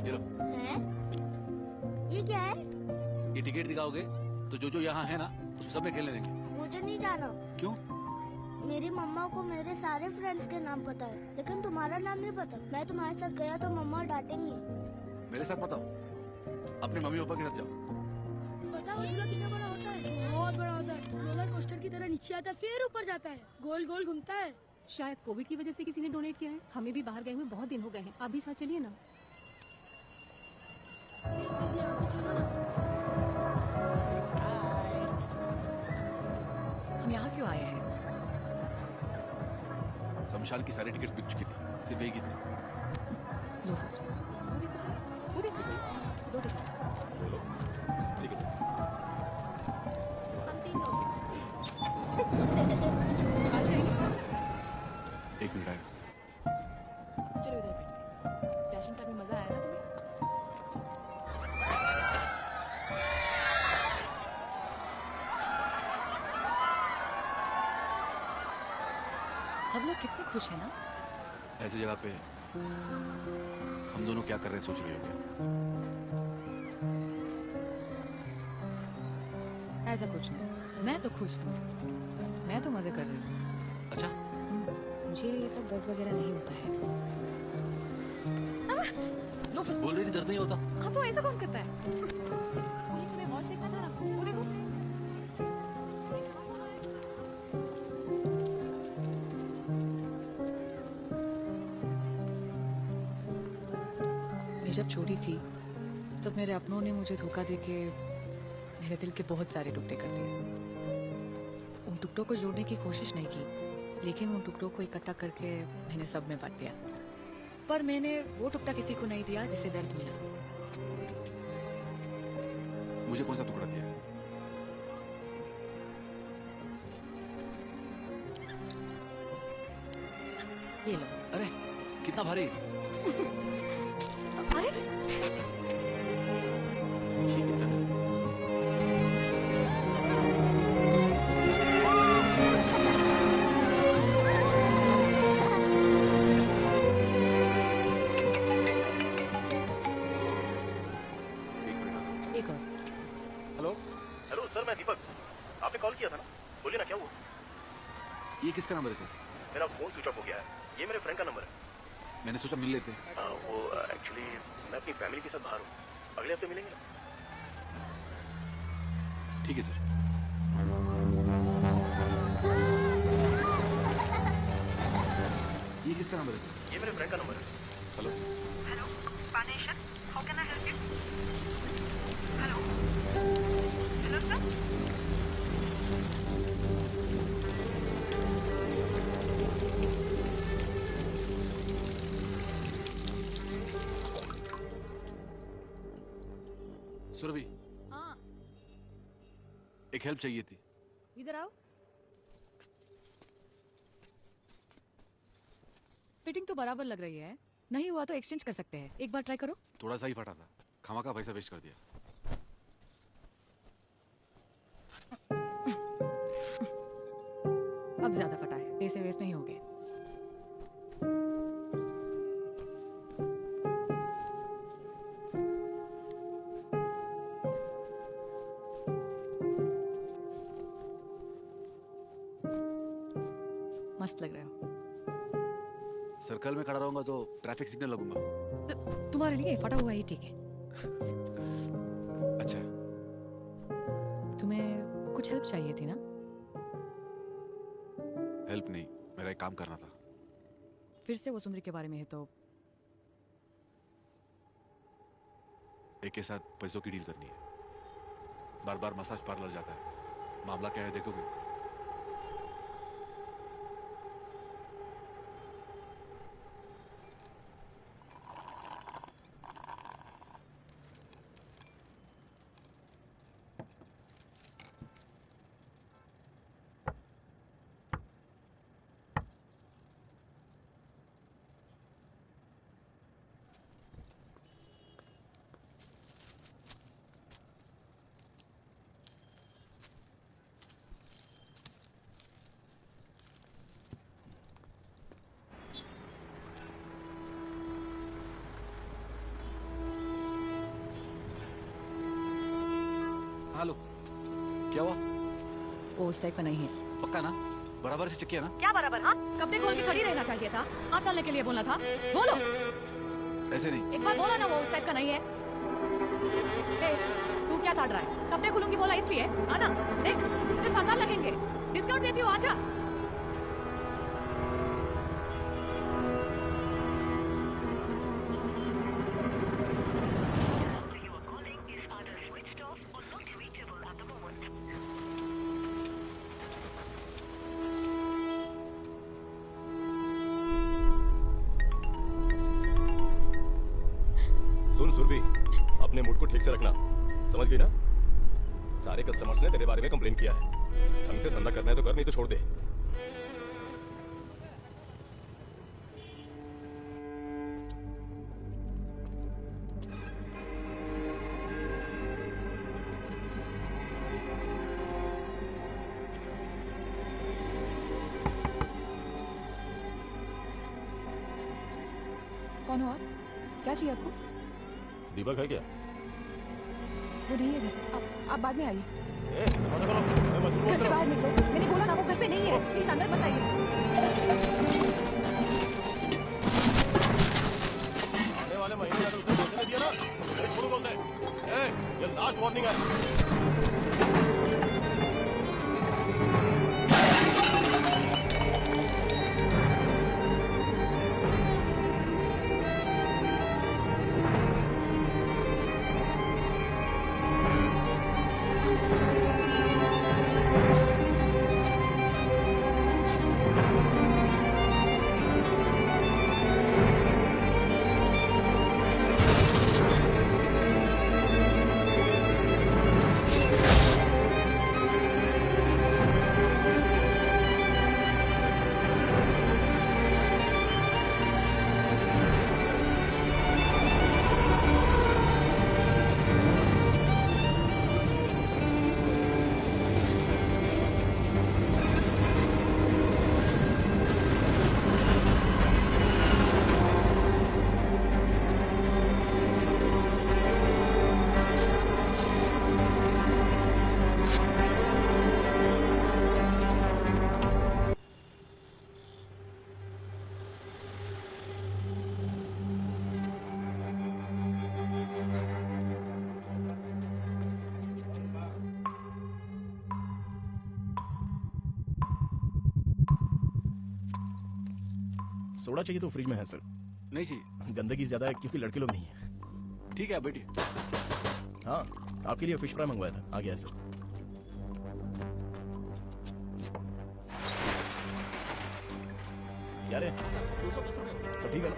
ये लो। हैं? ये क्या है? ये टिकट दिखाओगे तो जो जो यहाँ है ना उसमें सब में खेलने देंगे। मुझे नहीं जाना। क्यों? मेरी मम्मा को मेरे सारे फ्रेंड्स के नाम पता है, लेकिन तुम्हारा नाम नहीं पता। मैं तुम्हारे साथ गया तो मम्मा डांटेंगी। मेरे साथ बताओ, अपने मम्मी पापा के साथ जाओ। पता है झूला कितना बड़ा होता है? बहुत बड़ा होता है। रोलर कोस्टर की तरह नीचे आता है, फिर ऊपर जाता है, गोल गोल घूमता है। शायद कोविड की वजह से किसी ने डोनेट किया है। हमें भी बाहर गए हुए बहुत दिन हो गए हैं। आप भी साथ चलिए ना। हम यहाँ क्यों आए हैं? शमशान की सारी टिकट्स बिक चुकी थी, सिर्फ एक ही थी। लो फिर। वो देखो, 2 टिकट। ठीक है। हम 3 लोग। आ जाएंगे। 1 मिनट आएगा। चलो इधर बैठ। डैशिंग कार में मजा आया ना तुम्हें? सब लोग कितने खुश हैं ना? ऐसी जगह पे हम दोनों क्या कर रहे हैं सोच रही होगी। ऐसा कुछ नहीं, मैं तो खुश हूँ, मैं तो मजे कर रही हूँ। अच्छा, मुझे ये सब दर्द वगैरह नहीं होता है। लो फिर। बोल रही थी दर्द नहीं होता। हाँ तो ऐसा कौन करता है? मुझे तुम्हें और सीखना था ना, वो देखो। मैं जब छोटी थी तब मेरे अपनों ने मुझे धोखा देके मेरे दिल के बहुत सारे टुकड़े कर दिए। उन टुकड़ों को जोड़ने की कोशिश नहीं की, लेकिन उन टुकड़ों को इकट्ठा करके मैंने सब में बांट दिया। पर मैंने वो टुकड़ा किसी को नहीं दिया जिसे दर्द मिला। मुझे कौन सा टुकड़ा दिया? ये लो। अरे कितना भारी। अरे ठीक है, चलो। एक और। हेलो हेलो सर, मैं दीपक। आपने कॉल किया था ना, बोलिए ना क्या हुआ? ये किसका नंबर है सर? मेरा फोन स्विच ऑफ हो गया है। ये मेरे फ्रेंड का नंबर है। मैंने सोचा मिल लेते। वो एक्चुअली मैं अपनी फैमिली के साथ बाहर हूँ, अगले हफ्ते मिलेंगे ना? ठीक है सर। ये किसका नंबर है सर? ये मेरे फ्रेंड का नंबर है। हेलो हेलो पानेशन, how can I help you? Hello hello sir. Surabhi, हाँ एक हेल्प चाहिए थी। इधर आओ। फिटिंग तो बराबर लग रही है, नहीं हुआ तो एक्सचेंज कर सकते हैं, एक बार ट्राई करो। थोड़ा सा ही फटा था, खामा का पैसा वेस्ट कर दिया। अब ज्यादा फटा है, पैसे वेस्ट नहीं होंगे। मस्त लग रहे हो। सर्कल में खड़ा रहूंगा तो ट्रैफिक सिग्नल लगूंगा। तुम्हारे लिए फटा हुआ ही ठीक है। अच्छा, तुम्हें कुछ हेल्प चाहिए थी ना? हेल्प नहीं, मेरा एक काम करना था। फिर से वो सुंदरी के बारे में है तो? एक के साथ पैसों की डील करनी है। बार बार मसाज पार्लर जाता है, मामला क्या है देखोगे? हेलो, क्या हुआ? वो उस टाइप का नहीं है। पक्का ना? बराबर से चेक किया ना? क्या बराबर? हाँ, कपड़े खोल के खड़ी रहना चाहिए था, हाथ डालने के लिए बोलना था। बोलो। ऐसे नहीं। एक बार बोला ना, वो उस टाइप का नहीं है। ए, तू क्या ताड़ रहा है? कपड़े खोलूंगी बोला इसलिए? आना, देख, सिर्फ 1000 लगेंगे, डिस्काउंट देती हूँ, आजा। सुन सुरभि, अपने मूड को ठीक से रखना, समझ गई ना? सारे कस्टमर्स ने तेरे बारे में कंप्लेन किया है। ढंग से धंधा करना है तो कर, नहीं तो छोड़ दे। कौन हो आप? क्या चाहिए आपको? दीपक है क्या? वो नहीं है घर। आप बाद में आइए। घर से बाहर निकलो, मैंने बोला ना वो घर पे नहीं है, प्लीज अंदर मत आइए। आने वाले महीने में उसने पैसे नहीं दिया ना, नहीं छोड़ूंगा उसे। ये लास्ट वार्निंग है। सोडा चाहिए तो फ्रिज में है सर। नहीं चाहिए। गंदगी ज्यादा है क्योंकि लड़के लोग नहीं है। ठीक है आप बैठिए। हाँ आपके लिए फिश फ्राई मंगवाया था, आ गया है सर। क्या रे? 210 रुपये। सब ठीक है ना?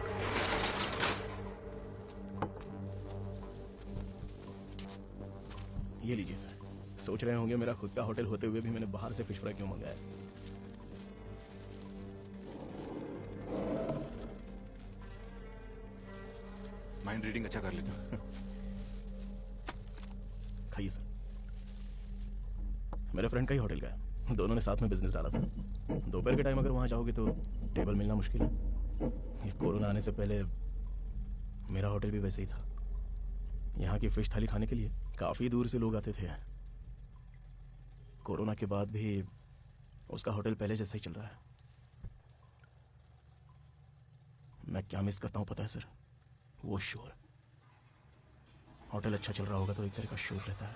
ये लीजिए सर। सोच रहे होंगे मेरा खुद का होटल होते हुए भी मैंने बाहर से फिश फ्राई क्यों मंगाया। माइंड रीडिंग अच्छा कर लेता हूँ। खाइए सर। मेरे फ्रेंड का ही होटल का है, दोनों ने साथ में बिजनेस डाला था। दोपहर के टाइम अगर वहां जाओगे तो टेबल मिलना मुश्किल है। ये कोरोना आने से पहले मेरा होटल भी वैसे ही था। यहाँ की फिश थाली खाने के लिए काफी दूर से लोग आते थे। कोरोना के बाद भी उसका होटल पहले जैसा ही चल रहा है। मैं क्या मिस करता हूँ पता है सर? वो शोर। होटल अच्छा चल रहा होगा तो एक तरह का शोर रहता है।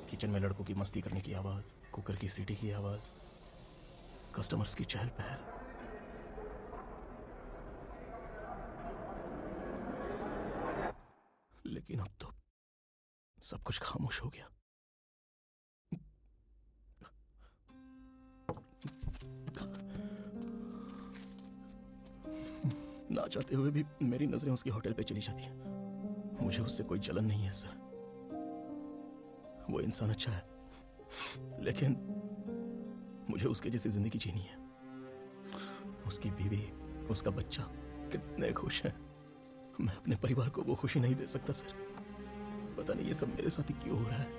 किचन में लड़कों की मस्ती करने की आवाज, कुकर की सीटी की आवाज, कस्टमर्स की चहल पहल। लेकिन अब तो सब कुछ खामोश हो गया। ना चाहते हुए भी मेरी नजरें उसके होटल पे चली जाती हैं। मुझे उससे कोई जलन नहीं है सर। वो इंसान अच्छा है, लेकिन मुझे उसके जैसी जिंदगी जीनी है। उसकी बीवी, उसका बच्चा कितने खुश हैं। मैं अपने परिवार को वो खुशी नहीं दे सकता सर। पता नहीं ये सब मेरे साथ ही क्यों हो रहा है।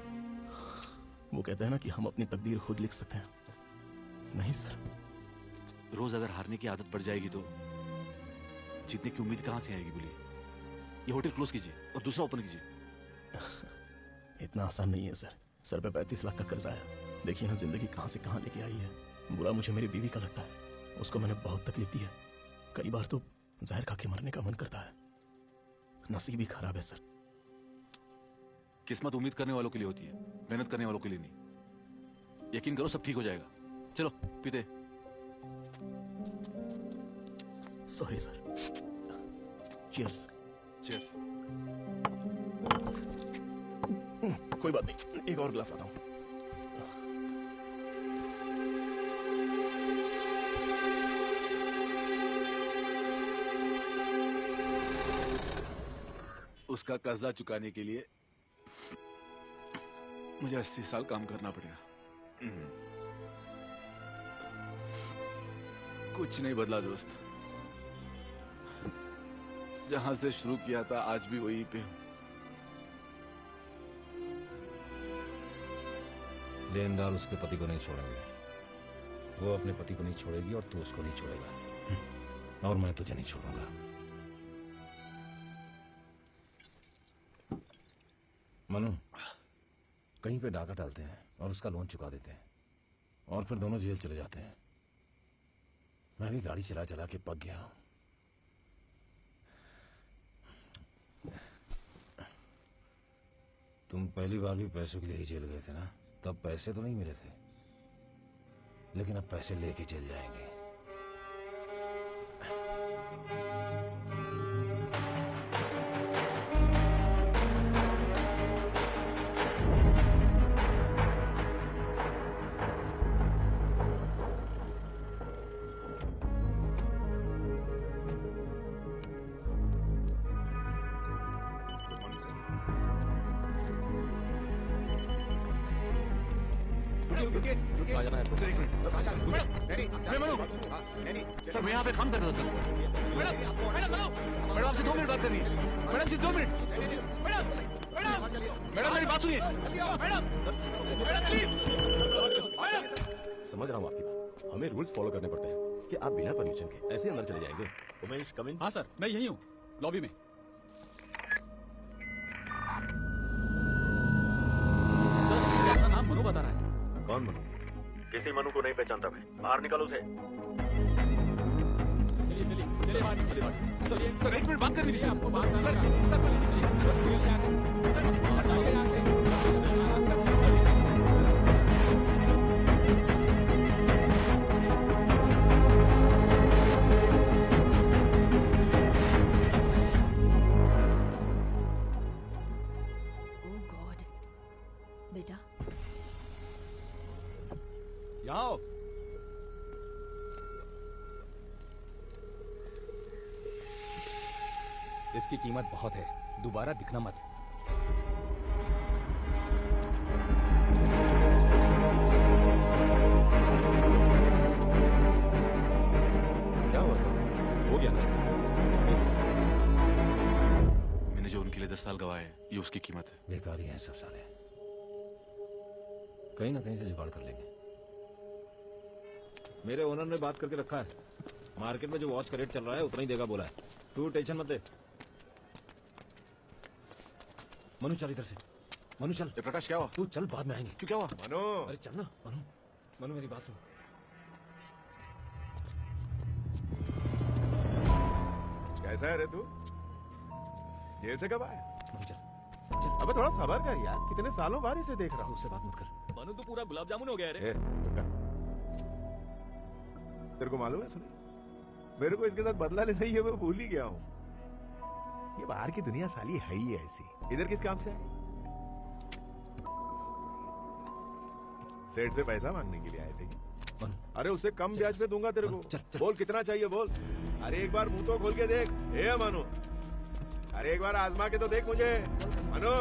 वो कहता है ना कि हम अपनी तकदीर खुद लिख सकते हैं। नहीं सर। रोज अगर हारने की आदत पड़ जाएगी तो जीतने की उम्मीद कहां से आएगी बोलिए। ये होटल क्लोज कीजिए और दूसरा ओपन कीजिए। इतना आसान नहीं है सर। सर पे 35 लाख का कर्जा है। देखिए ना जिंदगी कहां से कहां लेके आई है। बुरा मुझे मेरी बीवी का लगता है। उसको मैंने बहुत तकलीफ दी है। कई बार तो जहर खा के मरने का मन करता है। नसीब ही खराब है सर। किस्मत उम्मीद करने वालों के लिए होती है, मेहनत करने वालों के लिए नहीं। यकीन करो सब ठीक हो जाएगा। चलो पीते। Sorry sir. चीयर्स। चीयर्स। कोई बात नहीं, एक और गिलास लाता हूं। उसका कर्जा चुकाने के लिए मुझे 80 साल काम करना पड़ेगा। कुछ नहीं बदला दोस्त। जहां से शुरू किया था आज भी वहीं पे हूं। लेनदार उसके पति को नहीं छोड़ेंगे। वो अपने पति को नहीं छोड़ेगी और तू उसको नहीं छोड़ेगा। और मैं तुझे नहीं छोड़ूंगा। मनु, कहीं पे डाका डालते हैं और उसका लोन चुका देते हैं और फिर दोनों जेल चले जाते हैं। मैं भी गाड़ी चला चला के पक गया हूं। तुम पहली बार भी पैसों के लिए ही जेल गए थे ना? तब पैसे तो नहीं मिले थे, लेकिन अब पैसे लेके जेल जाएंगे। सर मैं यहाँ पे काम करता था सर। मैडम आपसे 2 मिनट बात करनी है। मैडम सिर्फ 2 मिनट। मैडम मेरी बात सुनिए। Madam please. समझ रहा हूँ आपकी बात। हमें रूल्स फॉलो करने पड़ते हैं कि आप बिना परमिशन के ऐसे अंदर चले जाएंगे। उमेश कम इन। हाँ सर, मैं यही हूँ, लॉबी में। सर अपना नाम मनु बता रहा है। कौन मनु? किसी मनु को नहीं पहचानता मैं। बाहर निकालो उसे। चलिए सर 1 मिनट बात करनी थी। आपको बात करना है। ओह गॉड, बेटा यहाँ आओ। इसकी कीमत बहुत है, दोबारा दिखना मत। क्या हुआ सर? हो गया ना? मैंने जो उनके लिए 10 साल गवाए ये उसकी कीमत है। बेकार ही है सब साले, कहीं ना कहीं से जुगाड़ कर लेंगे। मेरे ओनर ने बात करके रखा है, मार्केट में जो वॉच का रेट चल रहा है उतना ही देगा बोला है। तू टेंशन मत दे। मनु चल इधर से। मनु चल। प्रकाश क्या हुआ? तू चल, बाद में आएंगे। क्यों, क्या हुआ? मनु। अरे चल ना मनु। मनु मेरी बात सुन। कैसा है रे तू? जेल से कब आया? मनु चल। अबे थोड़ा सबर कर यार, कितने सालों बाद इसे देख रहा हूँ। उससे बात मत कर। मनु तो पूरा गुलाब जामुन हो गया रे। तेरे को मालूम है सुनी, मेरे को इसके साथ बदला लेना ही है, मैं भूल ही गया हूँ। ये बाहर की दुनिया साली है ही ऐसी। इधर किस काम से आए? सेठ से पैसा मांगने के लिए आए थे क्या? अरे उससे कम ब्याज पे दूंगा तेरे को। बोल कितना चाहिए बोल। अरे एक बार मुंह तो खोल के देख। ए मनु, अरे एक बार आजमा के तो देख मुझे। मनु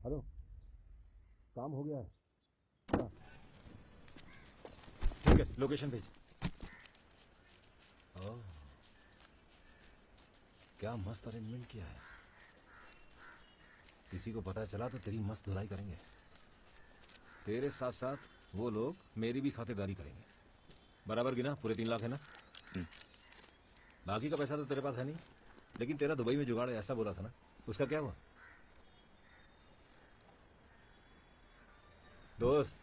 हेलो, काम हो गया है। हाँ। ठीक है, लोकेशन भेज। ओह, क्या मस्त अरेंजमेंट किया है। किसी को पता चला तो तेरी मस्त धुलाई करेंगे। तेरे साथ साथ वो लोग मेरी भी खातेदारी करेंगे। बराबर गिना, पूरे 3 लाख है ना? बाकी का पैसा तो तेरे पास है नहीं, लेकिन तेरा दुबई में जुगाड़ है ऐसा बोला था ना, उसका क्या हुआ? दोस्त,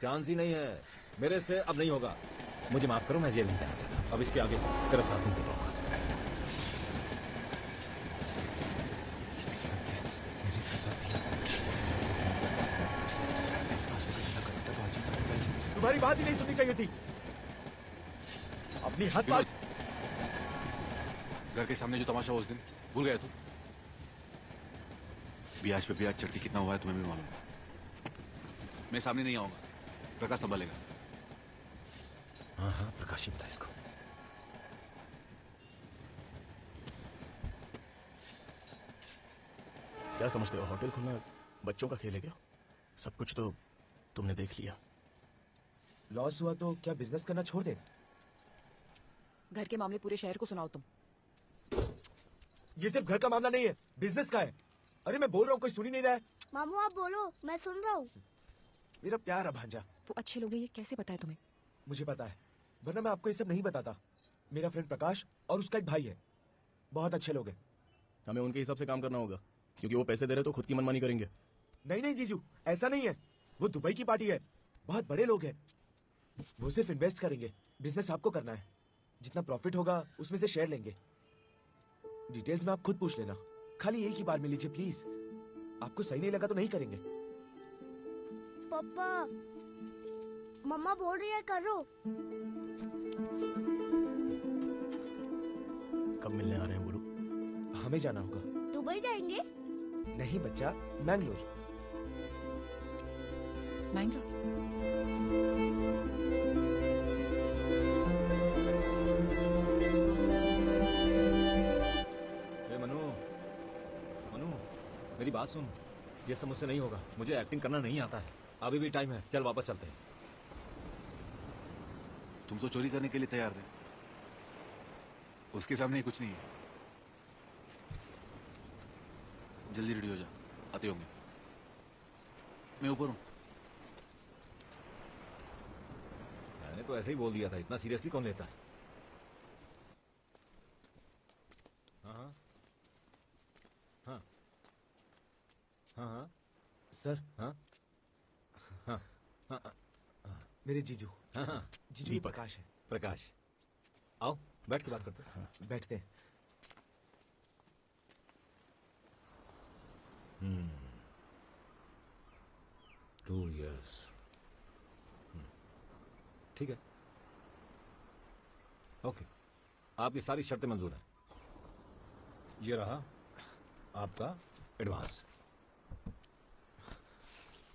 चांस ही नहीं है। मेरे से अब नहीं होगा। मुझे माफ करो, मैं जेल नहीं जाना चाहता। अब इसके आगे तेरा साथ नहीं दे पाऊंगा। तुम्हारी बात ही नहीं सुननी चाहिए थी। अपनी हद बात। घर के सामने जो तमाशा हुआ उस दिन भूल गया तू? ब्याज पे ब्याज चढ़ती कितना हुआ है तुम्हें भी मालूम है। मैं सामने नहीं आऊंगा, प्रकाश संभालेगा। हाँ हाँ, प्रकाश ही बता इसको। क्या समझते हो, होटल खुलना बच्चों का खेल है क्या? सब कुछ तो तुमने देख लिया। लॉस हुआ तो क्या बिजनेस करना छोड़ दे? घर के मामले पूरे शहर को सुनाओ तुम। ये सिर्फ घर का मामला नहीं है, बिजनेस का है। अरे मैं बोल रहा हूँ, कोई सुन ही नहीं रहा है। मामू आप बोलो, मैं सुन रहा हूँ। मेरा प्यारा भांजा। वो अच्छे लोग हैं, ये कैसे पता है तुम्हें? मुझे पता है, वरना मैं आपको ये सब नहीं बताता। मेरा फ्रेंड प्रकाश और उसका एक भाई है, बहुत अच्छे लोग हैं। हमें उनके हिसाब से काम करना होगा, क्योंकि वो पैसे दे रहे तो खुद की मनमानी करेंगे। नहीं नहीं जीजू, ऐसा नहीं है। वो दुबई की पार्टी है, बहुत बड़े लोग हैं। वो सिर्फ इन्वेस्ट करेंगे, बिजनेस आपको करना है। जितना प्रॉफिट होगा उसमें से शेयर लेंगे। डिटेल्स में आप खुद पूछ लेना, खाली एक ही बार में लीजिए प्लीज। आपको सही नहीं लगा तो नहीं करेंगे। पापा मम्मा बोल रही है करो। कब मिलने आ रहे हैं बोलो? हमें जाना होगा। दुबई जाएंगे? नहीं बच्चा, मैंगलोर। मैंगलोर? मेरी बात सुन, ये सब मुझसे नहीं होगा। मुझे एक्टिंग करना नहीं आता है। अभी भी टाइम है, चल वापस चलते हैं। तुम तो चोरी करने के लिए तैयार थे, उसके सामने कुछ नहीं है। जल्दी रेडी हो जा, आते होंगे। मैं ऊपर हूं। मैंने तो ऐसे ही बोल दिया था, इतना सीरियसली कौन लेता है? हाँ हाँ हाँ हाँ सर। हाँ हाँ हाँ मेरे जीजू। हाँ हाँ जीजू प्रकाश है। प्रकाश, आओ बैठ के बात करते हैं। हाँ, बैठते हैं। टू इयर्स, ठीक है, ओके। आपकी सारी शर्तें मंजूर हैं। ये रहा आपका एडवांस।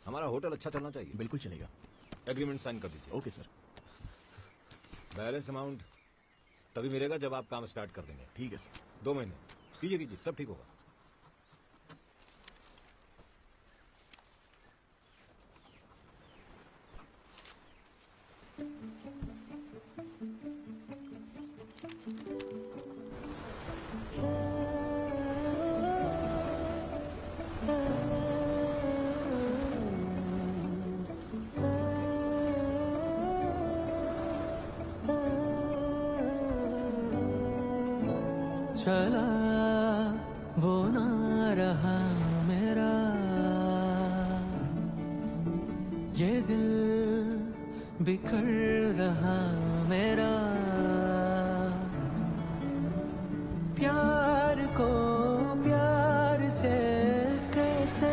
हमारा होटल अच्छा चलना चाहिए। बिल्कुल चलेगा। एग्रीमेंट साइन कर दीजिए। Okay sir. बैलेंस अमाउंट तभी मिलेगा जब आप काम स्टार्ट कर देंगे। ठीक है सर। 2 महीने कीजिए कीजिए, सब ठीक होगा। चला वो ना रहा मेरा, ये दिल बिखर रहा मेरा। प्यार को प्यार से कैसे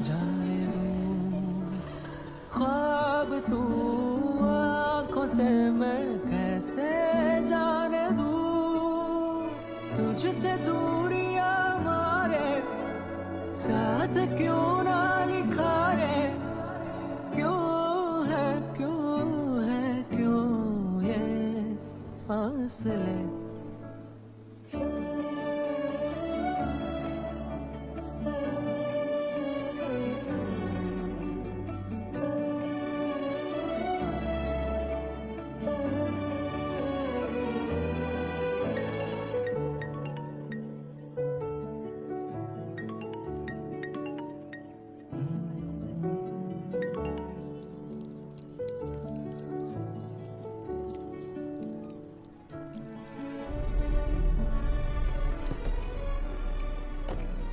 जाने दूं, ख्वाब तू आंखों से मैं कैसे जाने दूं। तुझसे दूरियां मारे साथ क्यों ना लिखा रे। क्यों है क्यों ये फासले।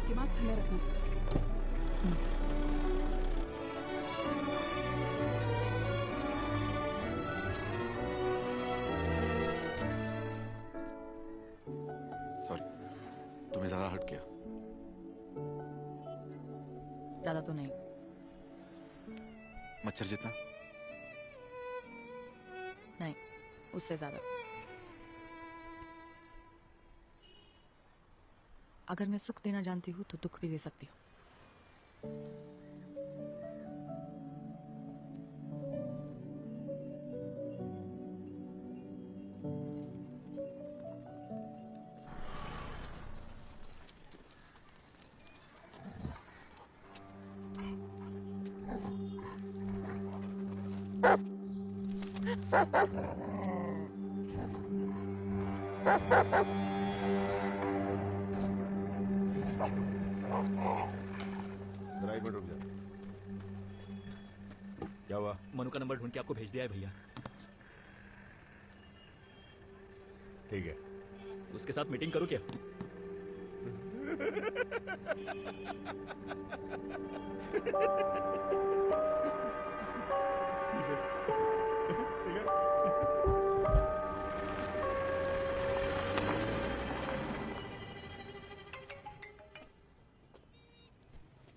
दिमाग ठंडा रखना। सॉरी, तुम्हें ज्यादा हर्ट किया? ज्यादा तो नहीं। मच्छर जितना? नहीं, उससे ज्यादा। अगर मैं सुख देना जानती हूँ तो दुख भी दे सकती हूँ। जरा एक मिनट रुक जा। क्या हुआ? मनु का नंबर ढूंढ के आपको भेज दिया है भैया। ठीक है। उसके साथ मीटिंग करूं क्या?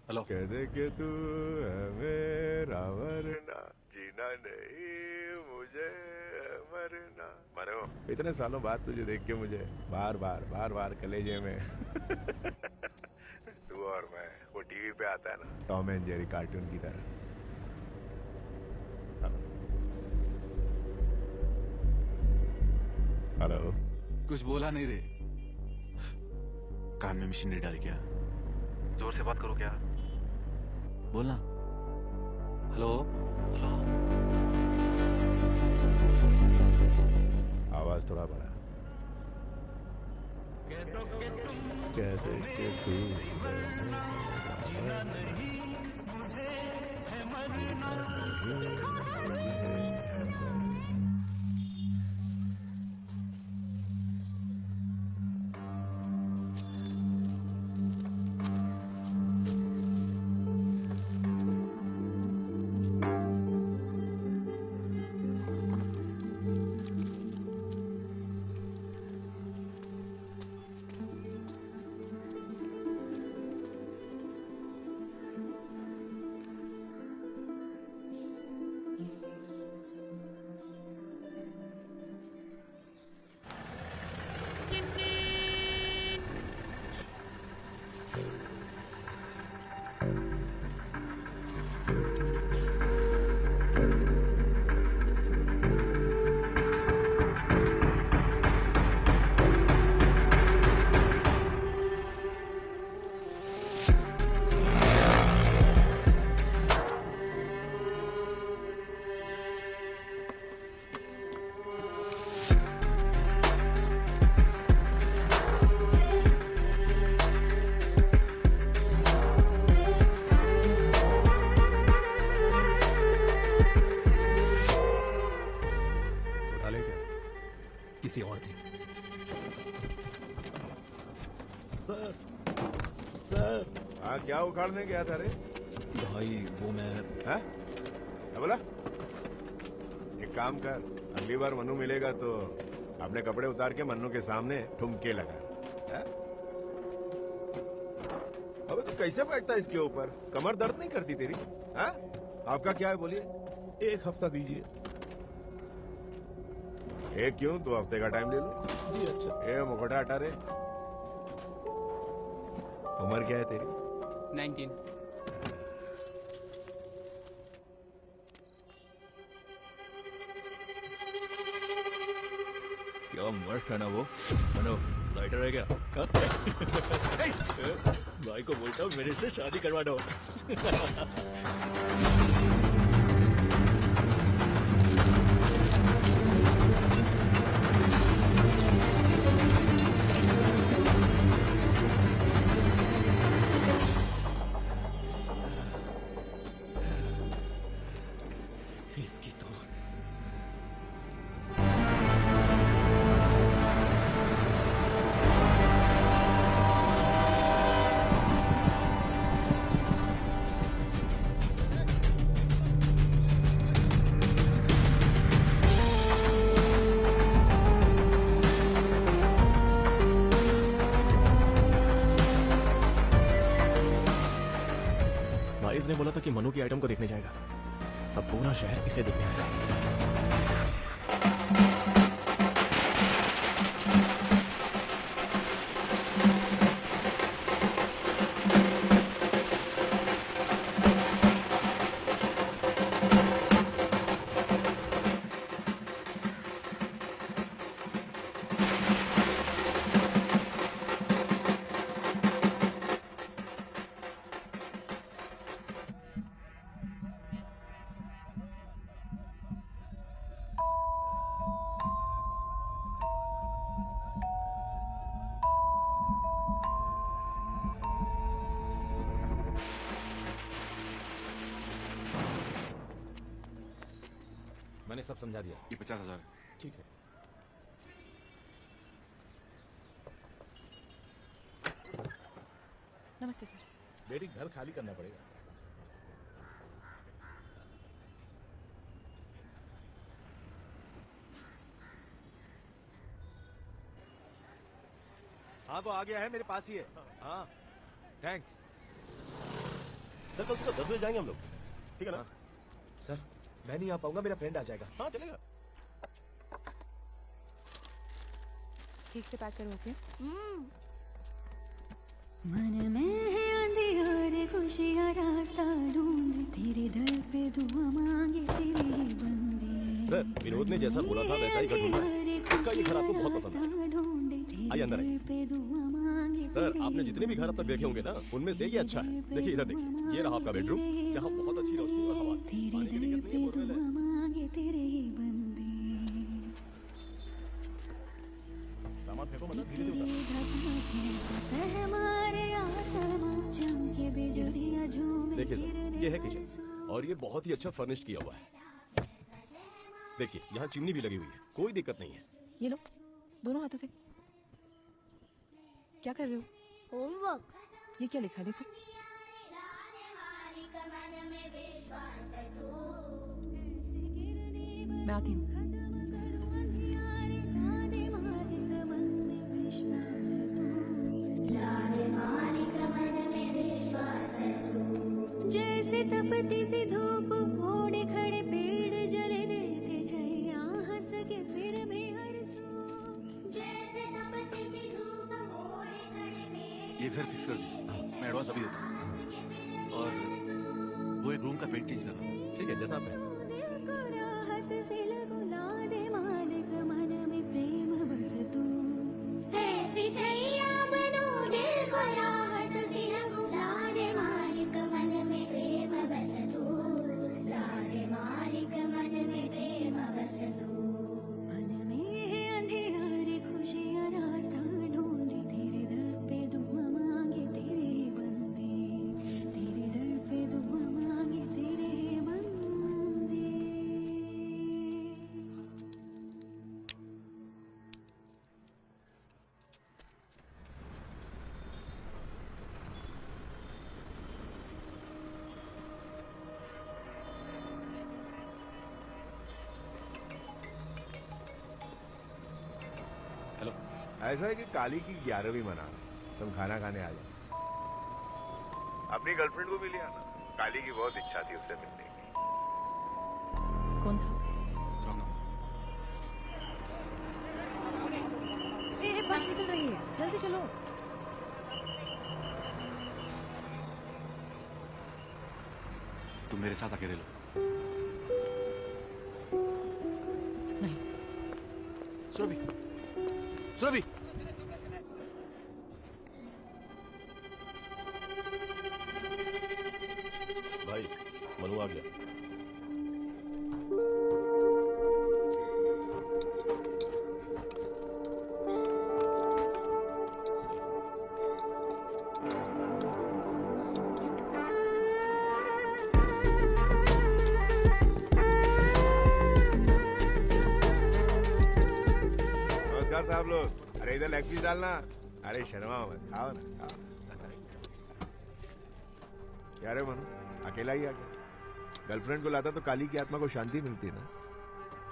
हेलो। कह दे कि तू है मेरा वरना जीना नहीं मुझे मरना। मरो इतने सालों बाद तुझे देख के मुझे बार बार कलेजे में तू और मैं वो टीवी पे आता है ना टॉम एंड जेरी कार्टून की तरह। हेलो। कुछ बोला नहीं रे। कान में मशीनरी डाल क्या? जोर से बात करो क्या? बोलना। हेलो। आवाज थोड़ा बड़ा। कहते कि तू किसी और थी। सर हाँ क्या उखाड़ने गया था रे? भाई वो मैं हाँ क्या बोला? एक काम कर, अगली बार मन्नू मिलेगा तो अपने कपड़े उतार के मन्नू के सामने ठुमके लगा। हाँ? अबे तो कैसे बैठता है इसके ऊपर? कमर दर्द नहीं करती तेरी? हाँ? आपका क्या है बोलिए? एक हफ्ता दीजिए। एक क्यों? 2 हफ्ते का टाइम ले लो। जी अच्छा। ए मुखटा हटा रे। उम्र क्या है तेरी? 19। क्या मस्त है ना वो? मनो लाइटर है क्या? भाई को बोलता हूँ मेरे से शादी करवा दो। इसकी तो भाई ने बोला था कि मनु की आइटम को देखने जाएगा। अब पूरा शहर इसे देखने आएगा। मैंने सब समझा दिया। ये 50,000 है। ठीक है। नमस्ते सर। बेटी घर खाली करना पड़ेगा। हाँ वो आ गया है, मेरे पास ही है। हाँ थैंक्स सर कल सुबह 10 बजे जाएंगे हम लोग, ठीक है ना? सर मैं नहीं आ पाऊंगा, मेरा फ्रेंड आ जाएगा। हाँ चलेगा। ठीक से पैक करो। ओके। मन में है अंधियारे खुशियाँ रास्ता ढूंढ, तेरे दर पे दुआ मांगे तेरे ही बंदे। सर विनोद ने जैसा बोला था वैसा ही घर ढूंढा है। इसका ये घर आपको बहुत पसंद है। आइए अंदर आइए। सर आपने जितने भी घर अब तक देखे होंगे ना, उनमें से ये अच्छा है। देखिए इधर देखिए, ये रहा आपका बेडरूम, यहाँ बहुत अच्छी रोशनी और हवा है। पानी की दिक्कत नहीं है, बोरवेल है। सामान फेंको मतलब धीरे से उतारो। देखिए सर ये है किचन और ये बहुत ही अच्छा फर्निश्ड किया हुआ है। देखिए यहाँ चिमनी भी लगी हुई है, कोई दिक्कत नहीं है। ये लो दोनों हाथों से। क्या कर रहे हो? होमवर्क। ये क्या लिखा है देखो। मैं आती हूँ। जैसे तपती सी धूप ओढ़े खड़े पेड़ जले देते छैया हंस के फिर भी हर सो। जैसे तपती सी धूप ओढ़े खड़े पेड़। ये घर फिक्स कर दीजिए, मैं एडवांस अभी देता हूँ। और वो एक रूम का पेंट चेंज करना। ठीक है जैसा आप कहें। राहत से लगुला दे मालिक मन में प्रेम बस तू। ऐसी छैया बनो दिल को राहत से लगुला दे मालिक मन में प्रेम बस तू। ला दे मालिक मन में प्रेम बस तू। मन में है अंधेरे खुशियाँ रास्ता ढूंढे, तेरे दर पे दुआ मांगे तेरे बंदे। तेरे दर पे दुआ मांगे तेरे बंदे। हेलो। ऐसा है कि काली की 11वीं मना रहे, तुम खाना खाने आ जाओ। अपनी गर्लफ्रेंड को भी ले आना, काली की बहुत इच्छा थी उससे मिलने की। कौन था? ए बस निकल रही है, जल्दी चलो। तुम मेरे साथ अकेले लो। नहीं। सुरभि, सुरभि। भाई मनु आ गया। नमस्कार साहब लोग। अरे इधर लेग पीस डालना। अरे शर्मा मत, खाओ ना खाओ। क्या रे मनु, अकेला ही आ गया? गर्लफ्रेंड को लाता तो काली की आत्मा को शांति मिलती ना।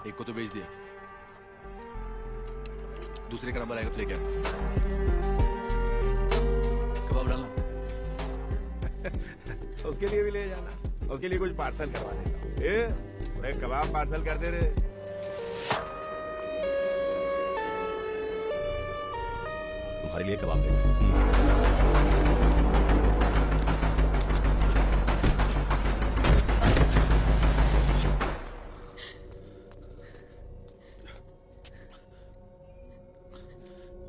एक को तो बेच दिया, दूसरे का नंबर आएगा तो लेके आ। कबाब डालना। उसके लिए भी ले जाना, उसके लिए कुछ पार्सल करवा देता। ए थोड़े कबाब पार्सल कर दे रे। तुम्हारे लिए कबाब ले।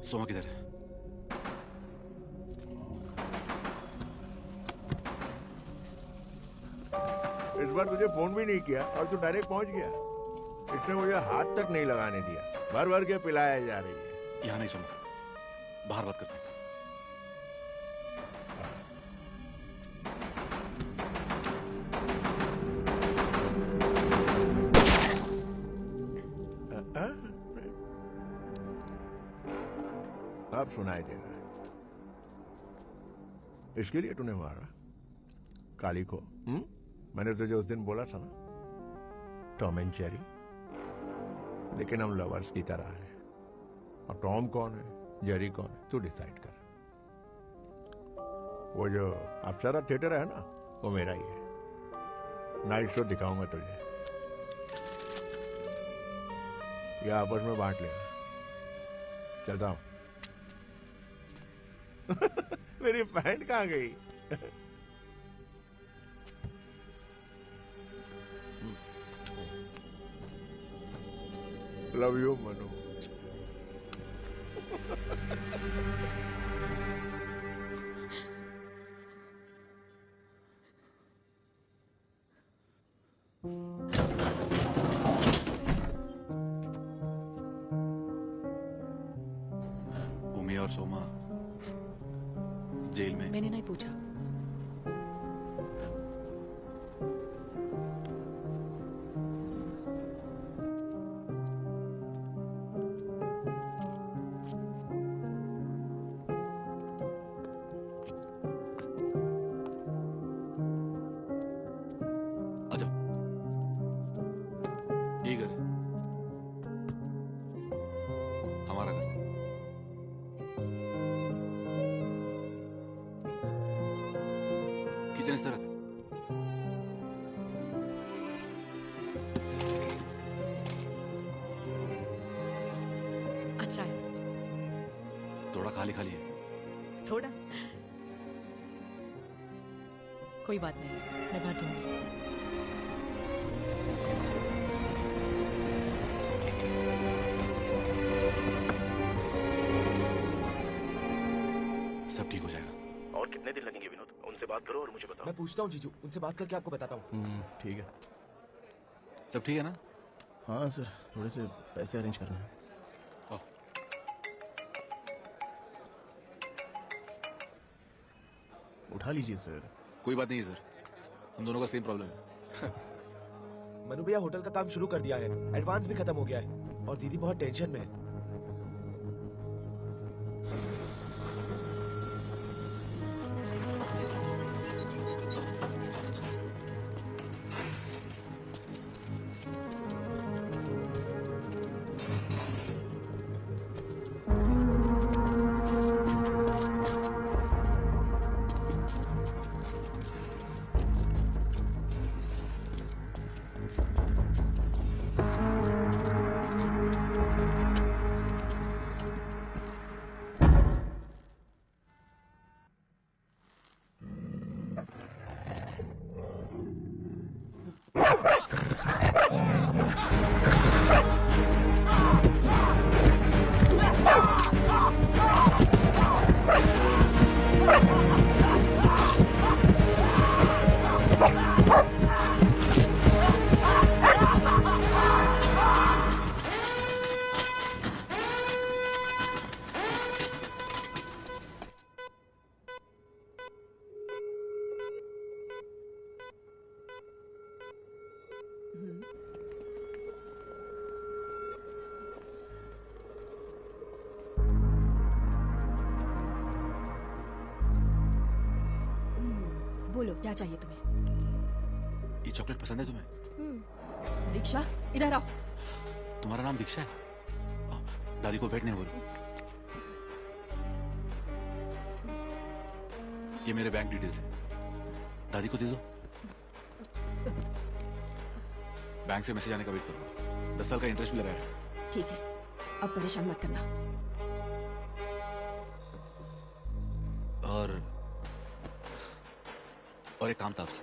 सोमा किधर है? इस बार तुझे फोन भी नहीं किया और तू डायरेक्ट पहुंच गया। इसने मुझे हाथ तक नहीं लगाने दिया, भर भर के पिलाया जा रही है। यहाँ नहीं सोमा, बाहर बात करते हैं। हाँ? अब सुनाई दे रहा है। इसके लिए तूने मारा काली को? मैंने तुझे उस दिन बोला था ना, टॉम एंड जेरी। लेकिन हम लवर्स की तरह हैं। और टॉम कौन है, जेरी कौन है, तू डिसाइड कर। वो जो अप्सरा थिएटर है ना, वो मेरा ही है। नाइट शो दिखाऊंगा तुझे, या आपस में बांट लेना। चलता हूं। मेरी पैंट कहाँ गई? Love you Manu. उमी और सोमा जेल में। मैंने नहीं पूछा। यही घर है, हमारा घर। किचन इस तरफ है। अच्छा है। थोड़ा खाली खाली है। थोड़ा कोई बात नहीं, मैं भर दूंगी। सब ठीक हो जाएगा। और कितने दिन लगेंगे विनोद? उनसे बात करो और मुझे बताओ। मैं पूछता हूँ जीजू, उनसे बात करके आपको बताता हूँ। ठीक है। सब ठीक है ना? हाँ सर, थोड़े से पैसे अरेंज करना है। उठा लीजिए सर। कोई बात नहीं है सर, हम दोनों का सेम प्रॉब्लम है। मनु भैया होटल का काम शुरू कर दिया है, एडवांस भी खत्म हो गया है और दीदी बहुत टेंशन में है। बोलो क्या चाहिए तुम्हें? ये चॉकलेट पसंद है तुम्हें? दीक्षा इधर आओ। तुम्हारा नाम दीक्षा है? दादी को बैठने बोलो। ये मेरे बैंक डिटेल्स है, दादी को दे दो। बैंक से मैसेज आने का वेट करो, 10 साल का इंटरेस्ट भी लगाया है। ठीक है, अब परेशान मत करना। और एक काम था आपसे।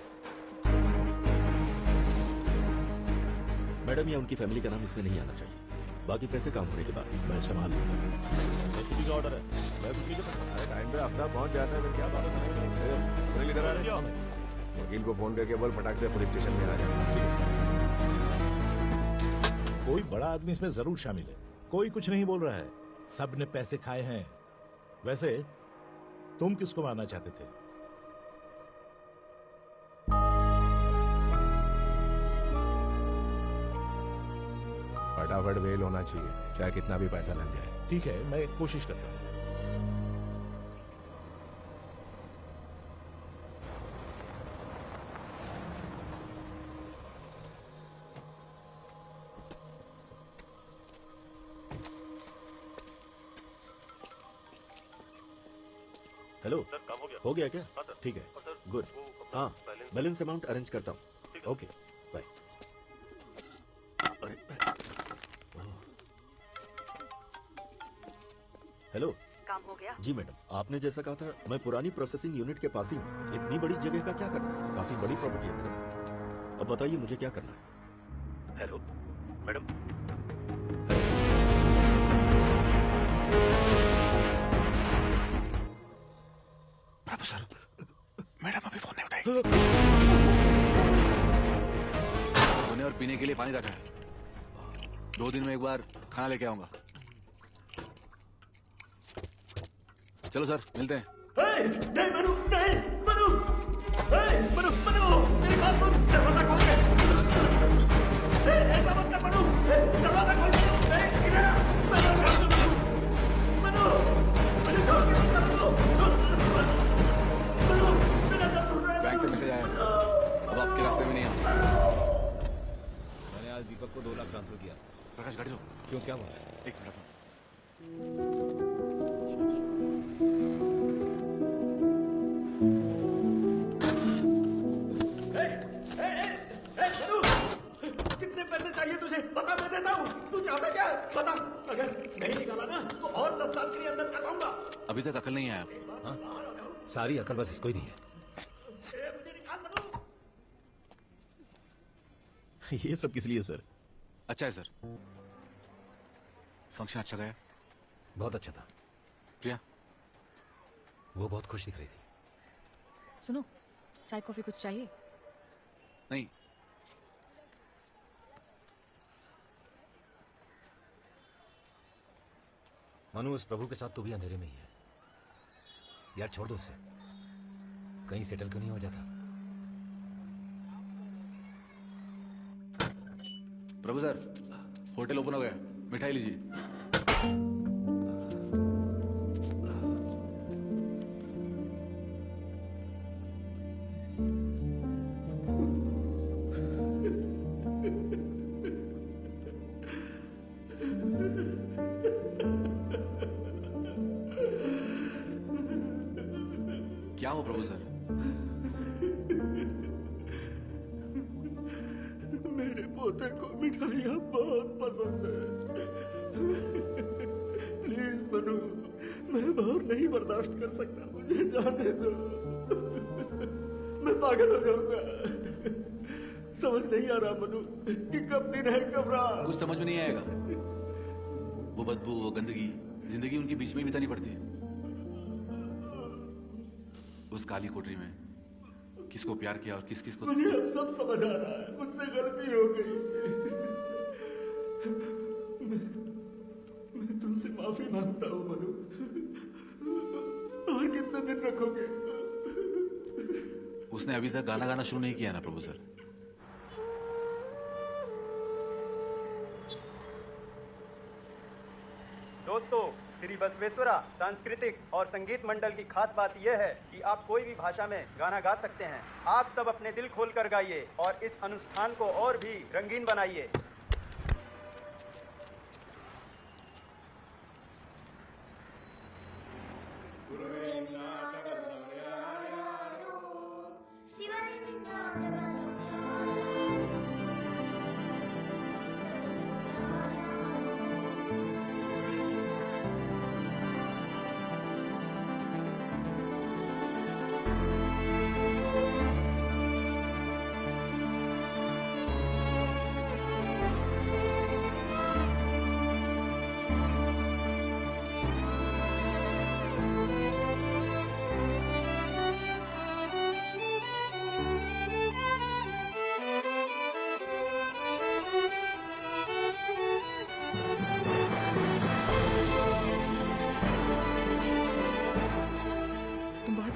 मैडम या उनकी फैमिली का नाम इसमें नहीं आना चाहिए। बाकी पैसे काम होने के बाद मैं संभाल लूंगा। एसीपी का ऑर्डर है, मैं कुछ नहीं कर सकता। अरे टाइम पे हफ्ता पहुंच जाता है, फिर क्या बात है? इधर आ रहे हैं। वकील को फोन करके बोल फटाक से पुलिस स्टेशन में आ जाए। कोई बड़ा आदमी इसमें जरूर शामिल है। कोई कुछ नहीं बोल रहा है, सब ने पैसे खाए हैं। वैसे तुम किसको मारना चाहते थे? फटाफट बेल होना चाहिए, चाहे कितना भी पैसा लग जाए। ठीक है, मैं कोशिश करता हूँ। हेलो सर, काम हो गया क्या? ठीक है, गुड। हाँ, बैलेंस अमाउंट अरेंज करता हूँ। Okay, bye. हेलो, काम हो गया? जी मैडम, आपने जैसा कहा था मैं पुरानी प्रोसेसिंग यूनिट के पास ही हूँ। इतनी बड़ी जगह का क्या करना है? काफी बड़ी प्रॉपर्टी है मैडम। अब बताइए मुझे क्या करना है? Hello madam. Prabhu sir, madam अभी फोन नहीं उठाएगी। सोने और पीने के लिए पानी रखा है। 2 दिन में एक बार खाना लेके आऊंगा। चलो सर, मिलते हैं। नहीं मनु, नहीं मनु, मनु मनु, मेरी बात सुन, दरवाजा खोल के। ऐसा मत कर मनु, दरवाजा खोल के। इधर आ, मनु, मनु, मुझे छोड़ के मत करो। मनु, मेरा दम घुट रहा है। बैंक से मैसेज आया, अब आपके रास्ते में नहीं आऊंगा। मैंने आज दीपक को 2 लाख ट्रांसफर किया। प्रकाश गाड़ी लो। क्यों, क्या हुआ? एक मिनट। कितने पैसे चाहिए तुझे? बता, मैं देता हूँ। तू चाहता क्या? बता, अगर नहीं निकाला ना तो और 10 साल के लिए अंदर कटाऊंगा। अभी तक अकल नहीं आया। हाँ? सारी अकल बस इसको ही दी है। ये सब किस लिए सर? अच्छा है सर। फंक्शन अच्छा गया? बहुत अच्छा था। प्रिया? वो बहुत खुश दिख रही थी। सुनो, चाय कॉफी कुछ चाहिए? नहीं। मनु, उस प्रभु के साथ तू भी अंधेरे में ही है यार। छोड़ दो उसे, कहीं सेटल क्यों नहीं हो जाता? प्रभु सर, होटल ओपन हो गया, मिठाई लीजिए। क्या हो प्रभु सर? मेरे पोते को मिठाइयाँ बहुत पसंद है। प्लीज मनु, मैं और नहीं बर्दाश्त कर सकता, मुझे जाने दो। मैं पागल हो जाऊंगा। समझ नहीं आ रहा मनु कि कब दिन है कब रात। कुछ समझ में नहीं आएगा। वो बदबू, वो गंदगी, जिंदगी उनके बीच में ही बितानी पड़ती है। उस काली कोठरी में किसको प्यार किया और किस किस को। मुझे अब सब समझ आ रहा है, मुझसे गलती हो गई। मैं तुमसे माफी मांगता हूँ मनु। और कितने दिन रखोगे? उसने अभी तक गाना गाना शुरू नहीं किया ना प्रभु सर। दोस्तों, श्री बसवेश्वरा सांस्कृतिक और संगीत मंडल की खास बात यह है कि आप कोई भी भाषा में गाना गा सकते हैं। आप सब अपने दिल खोलकर गाइए और इस अनुष्ठान को और भी रंगीन बनाइए।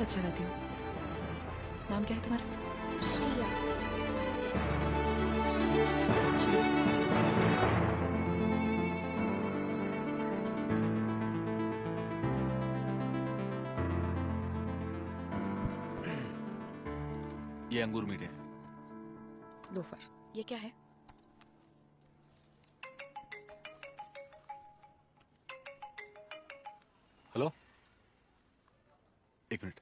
अच्छा गाती हो। नाम क्या है तुम्हारा? श्रिया। ये अंगूर मीठे हैं। लोफर, ये क्या है? हेलो, एक मिनट।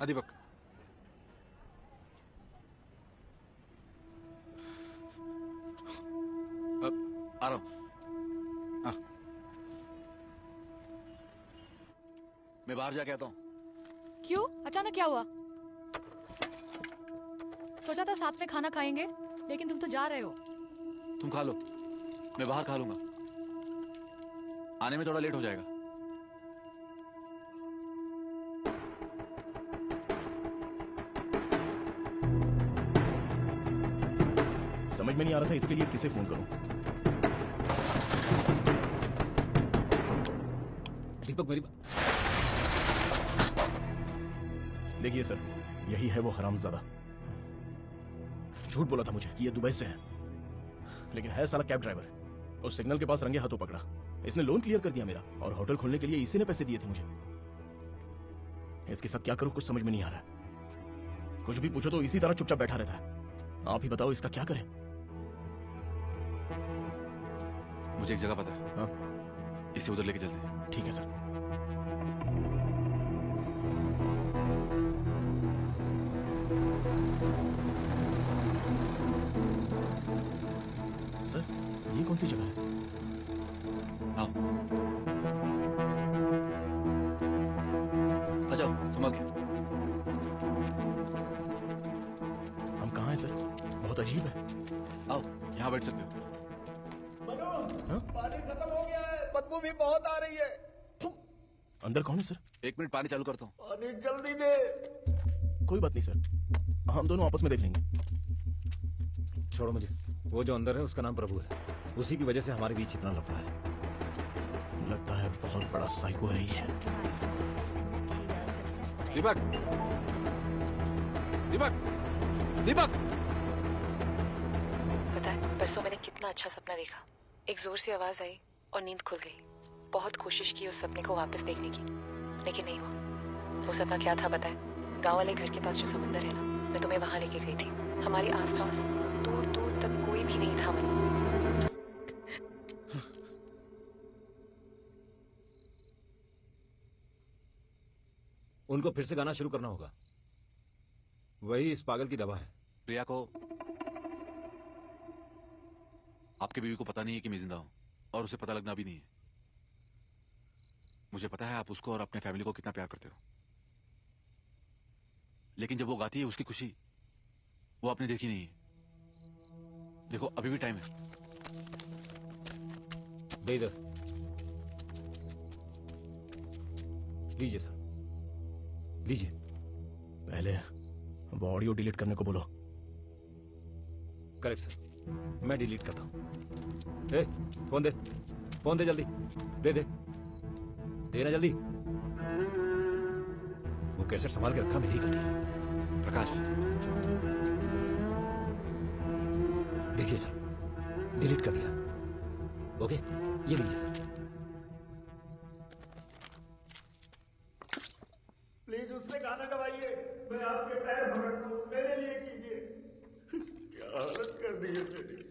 दीपक, आ रहा हूं। हाँ, मैं बाहर जाके आता हूँ। क्यों? अचानक क्या हुआ? सोचा था साथ में खाना खाएंगे, लेकिन तुम तो जा रहे हो। तुम खा लो, मैं बाहर खा लूंगा। आने में थोड़ा लेट हो जाएगा। समझ में नहीं आ रहा था इसके लिए किसे फोन करूं। दीपक मेरी देखिए सर, यही है वो हरामजादा। झूठ बोला था मुझे कि ये दुबई से है, लेकिन है साला कैब ड्राइवर। उस सिग्नल के पास रंगे हाथों पकड़ा। इसने लोन क्लियर कर दिया मेरा, और होटल खोलने के लिए इसी ने पैसे दिए थे मुझे। इसके साथ क्या करूं कुछ समझ में नहीं आ रहा है। कुछ भी पूछो तो इसी तरह चुपचाप बैठा रहता है। आप ही बताओ इसका क्या करें। मुझे एक जगह पता है। हाँ? इसे उधर लेके चलते हैं। ठीक है सर। सर, ये कौन सी जगह है? आओ, आ जाओ, संभाल के। हम कहाँ हैं सर? बहुत अजीब है। आओ, यहाँ बैठ सकते हो। पानी खत्म हो गया है, बदबू भी बहुत आ रही है। अंदर कौन है सर? 1 मिनट, पानी चालू करता हूँ। पानी जल्दी दे। कोई बात नहीं सर, हम दोनों आपस में देख लेंगे। छोड़ो मुझे। वो जो अंदर है उसका नाम प्रभु है। उसी की वजह से हमारे बीच इतना लफड़ा है। लगता है बहुत बड़ा साइको है ये। दीपक, दीपक, दीपक। पता है परसों मैंने कितना अच्छा सपना देखा। एक जोर से आवाज आई और नींद खुल गई। बहुत कोशिश की उस सपने को वापस देखने की, लेकिन नहीं हुआ। वो सपना क्या था पता है? गांव वाले घर के पास जो समुंदर है ना, मैं तुम्हें वहां लेके गई थी। हमारे आसपास दूर दूर तक कोई भी नहीं था मनु। उनको फिर से गाना शुरू करना होगा। वही इस पागल की दवा है। प्रिया को, आपके बीवी को पता नहीं है कि मैं जिंदा हूं, और उसे पता लगना भी नहीं है। मुझे पता है आप उसको और अपने फैमिली को कितना प्यार करते हो, लेकिन जब वो गाती है उसकी खुशी वो आपने देखी नहीं है। देखो अभी भी टाइम है। दे इधर। लीजिए सर, लीजिए। पहले वो ऑडियो डिलीट करने को बोलो। करेक्ट सर, मैं डिलीट करता हूं। ए, फोन दे, फोन दे जल्दी। दे दे, देना जल्दी। वो कैसेट संभाल के रखा, मेरी गलती। प्रकाश, देखिए सर, डिलीट कर दिया। ओके, ये लीजिए सर। प्लीज उससे गाना गवाइए। मैं आपके पैर पकड़ लूं, मेरे लिए कीजिए। क्या हालत कर दी है मेरी।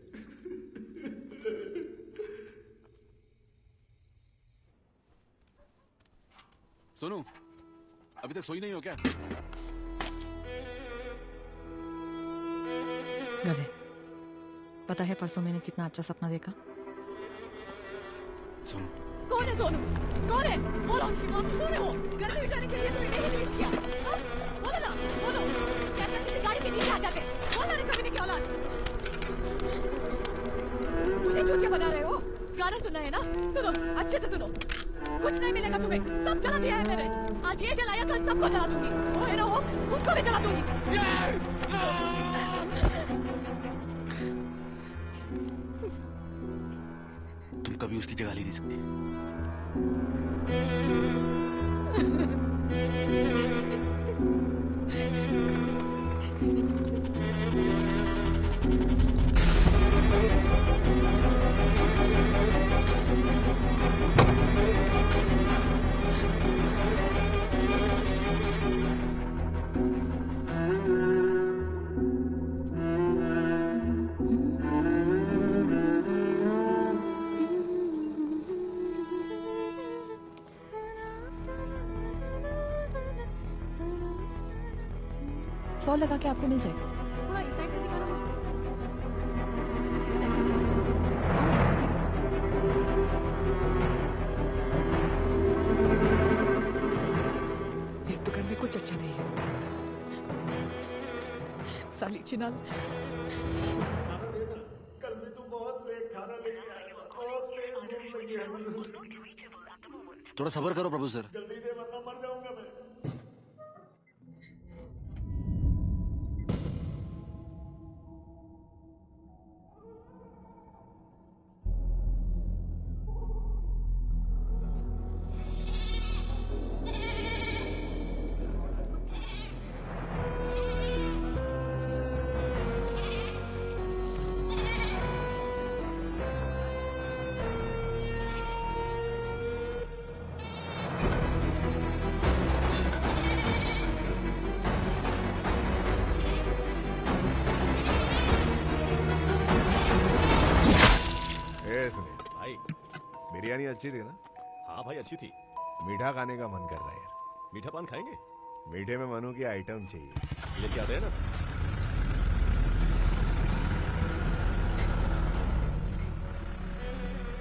सोनू, अभी तक सोई नहीं हो क्या? गधे, पता है परसों मैंने कितना अच्छा सपना देखा? सोनू, कौन है सोनू? कौन है? बोलो, कौन है वो? घर में जाने के लिए तुमने नहीं रिलीज किया। हाँ? बोलो ना, बोलो। क्या किसी गाड़ी के नीचे आ जाते? बोलो ना कभी की औलाद। मुझे चूतिया बना रहे हो? गाना सुनना है ना? सुनो, अच्छे से सुनो। कुछ नहीं मिलेगा तुम्हें, सब जला दिया है मैंने। आज ये जलाया, कल सबको जला दूंगी। वो है ना वो, उसको भी जला दूंगी। तुम कभी उसकी जगह ले नहीं सकती। स्टॉल लगा के आपको मिल जाएगा। थोड़ा इस साइड से दिखाना मुझको। इस दुकान में कुछ अच्छा नहीं है। साली चिनाल, कल भी तू बहुत लेट खाना लेके आया, बहुत लेट भूख लगी है। थोड़ा सब्र करो प्रभु सर। जल्दी दे वरना मर जाऊंगा मैं। भाई बिरयानी अच्छी थी ना? हाँ भाई अच्छी थी। मीठा खाने का मन कर रहा है यार। मीठा पान खाएंगे? मीठे में मनु की आइटम चाहिए। लेके आते हैं ना।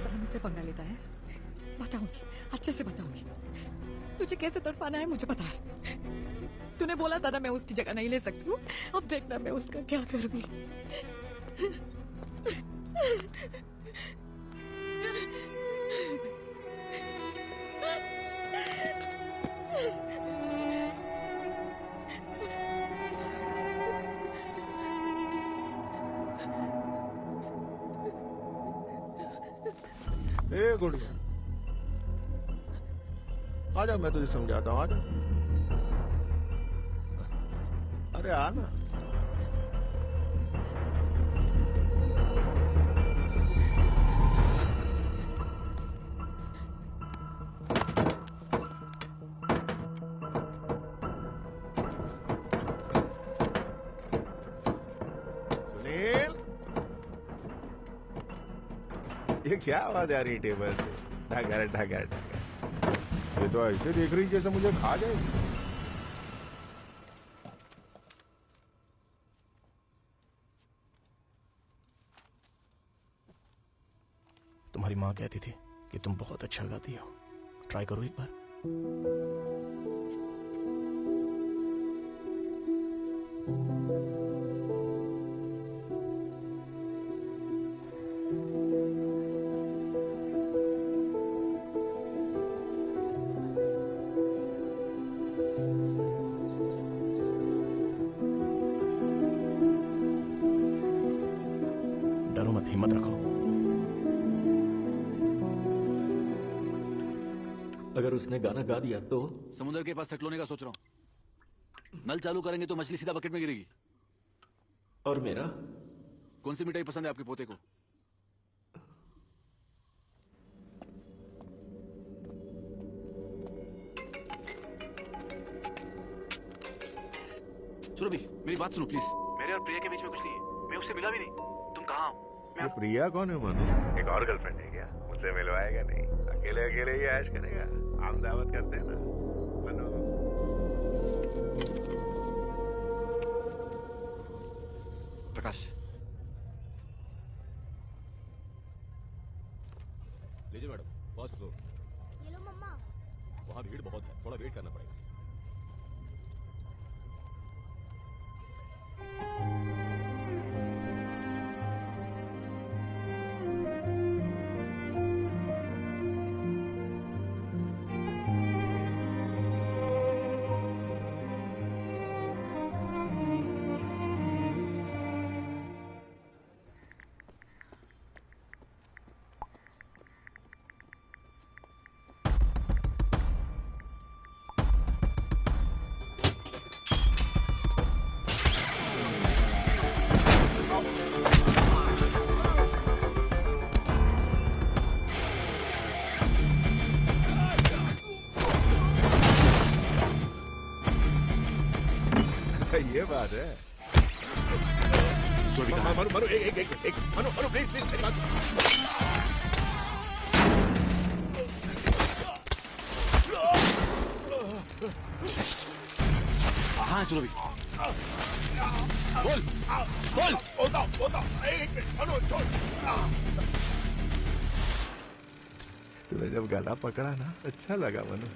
साला मुझसे पंगा लेता है। बताऊंगी, अच्छे से बताऊंगी। तुझे कैसे तड़पाना है मुझे पता है। तूने बोला था ना मैं उसकी जगह नहीं ले सकती हूँ। अब देखना मैं उसका क्या करूंगी। ए गुड़िया, आजा, मैं तुझे समझाता हूँ, आजा। अरे आ ना। सुनील, ये क्या आवाज आ रही है टेबल से? ढगर ढगर ढगर। ये तो ऐसे देख रही जैसे मुझे खा जाएगी। तुम्हारी माँ कहती थी कि तुम बहुत अच्छा गाती हो। ट्राई करो एक बार। डरो मत, हिम्मत रखो। अगर उसने गाना गा दिया तो? समुद्र के पास सेटल होने का सोच रहा हूँ। नल चालू करेंगे तो मछली सीधा बकेट में गिरेगी। और मेरा? कौन सी मिठाई पसंद है आपके पोते को? सुरभि, मेरी बात सुनो प्लीज। मेरे और प्रिया के बीच में कुछ नहीं है। मैं उससे मिला भी नहीं। तुम कहाँ हो? ये प्रिया कौन है मनु? एक और गर्लफ्रेंड है क्या? मुझसे मिलवाएगा नहीं? अकेले अकेले ही ऐश करेगा? आम दावत करते हैं ना मनु। प्रकाश, लीजिए मैडम, फर्स्ट फ्लोर। ये लो मम्मा। वहाँ भीड़ बहुत है, थोड़ा वेट करना पड़ेगा। ये बात है। मनु मनु एक मनु मनु प्लीज प्लीज मेरी बात। हाँ सुरभि, बोल बोल एक मिनट मनु छोड़। तूने जब गला पकड़ा ना अच्छा लगा मनु।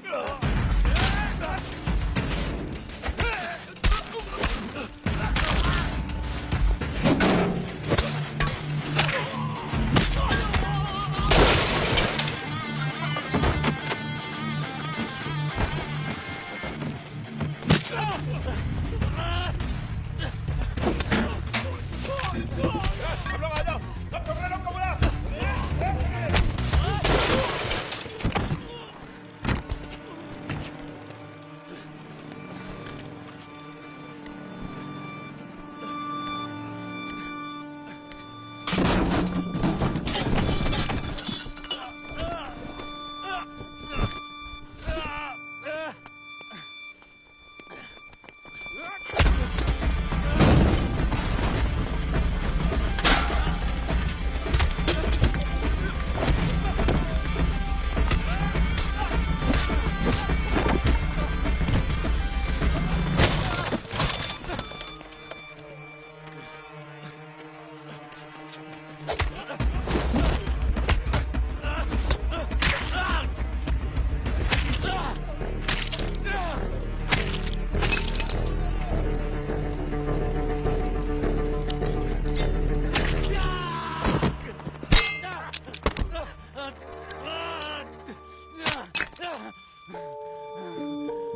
हम लोग आ जाओ, सब छोकरे लोग को बुला।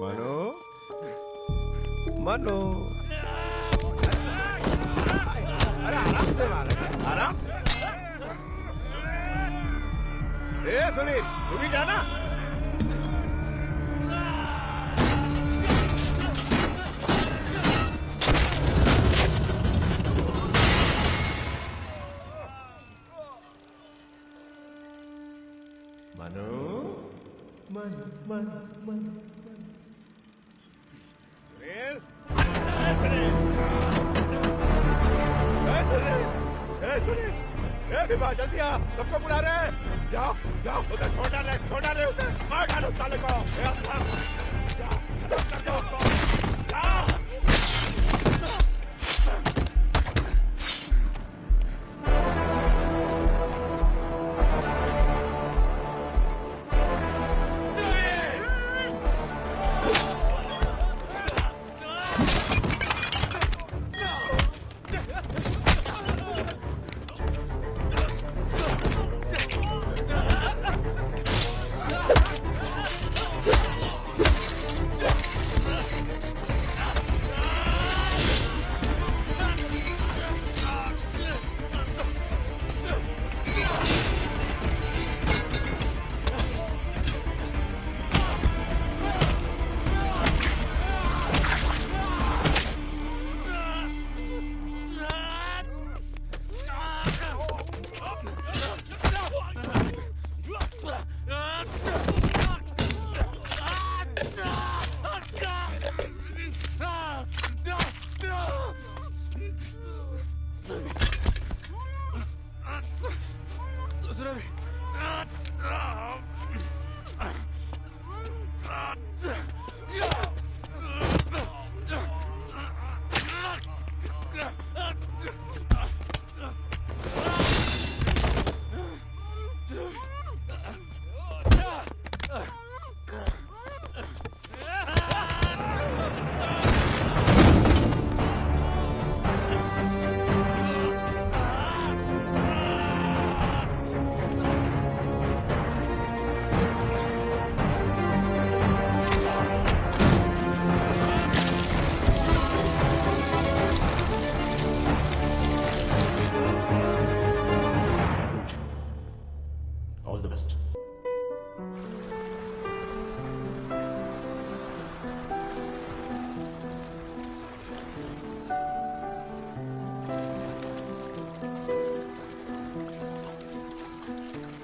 मनो मनो अरे आराम से मार आराम से। ए सुनील तू भी जाना। मनो मन मन मन विभा जल्दी आ, सबको बुला रहे हैं। जाओ जाओ उसे छोड़ डाले उसे, मार डालो साले को। जाओ खत्म कर दो उसको, जाओ।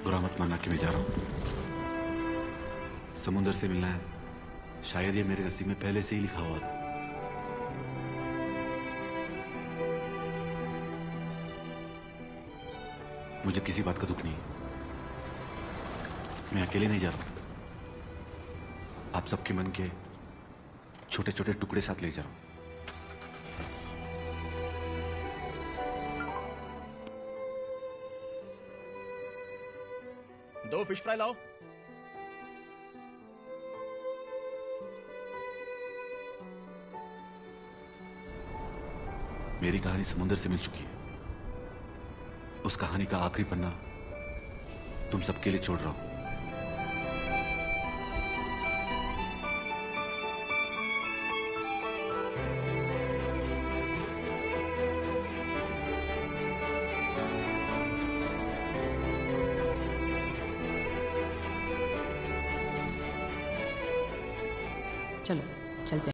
बुरा मत मानना कि मैं जा रहा हूं। समुंदर से मिलना है, शायद ये मेरे नसीब में पहले से ही लिखा हुआ था। मुझे किसी बात का दुख नहीं, मैं अकेले नहीं जा रहा, आप सबके मन के छोटे छोटे टुकड़े साथ ले जा रहा हूं। 2 फिश फ्राई लाओ। मेरी कहानी समुद्र से मिल चुकी है। उस कहानी का आखिरी पन्ना तुम सबके लिए छोड़ रहा हूं। चलो चलते हैं।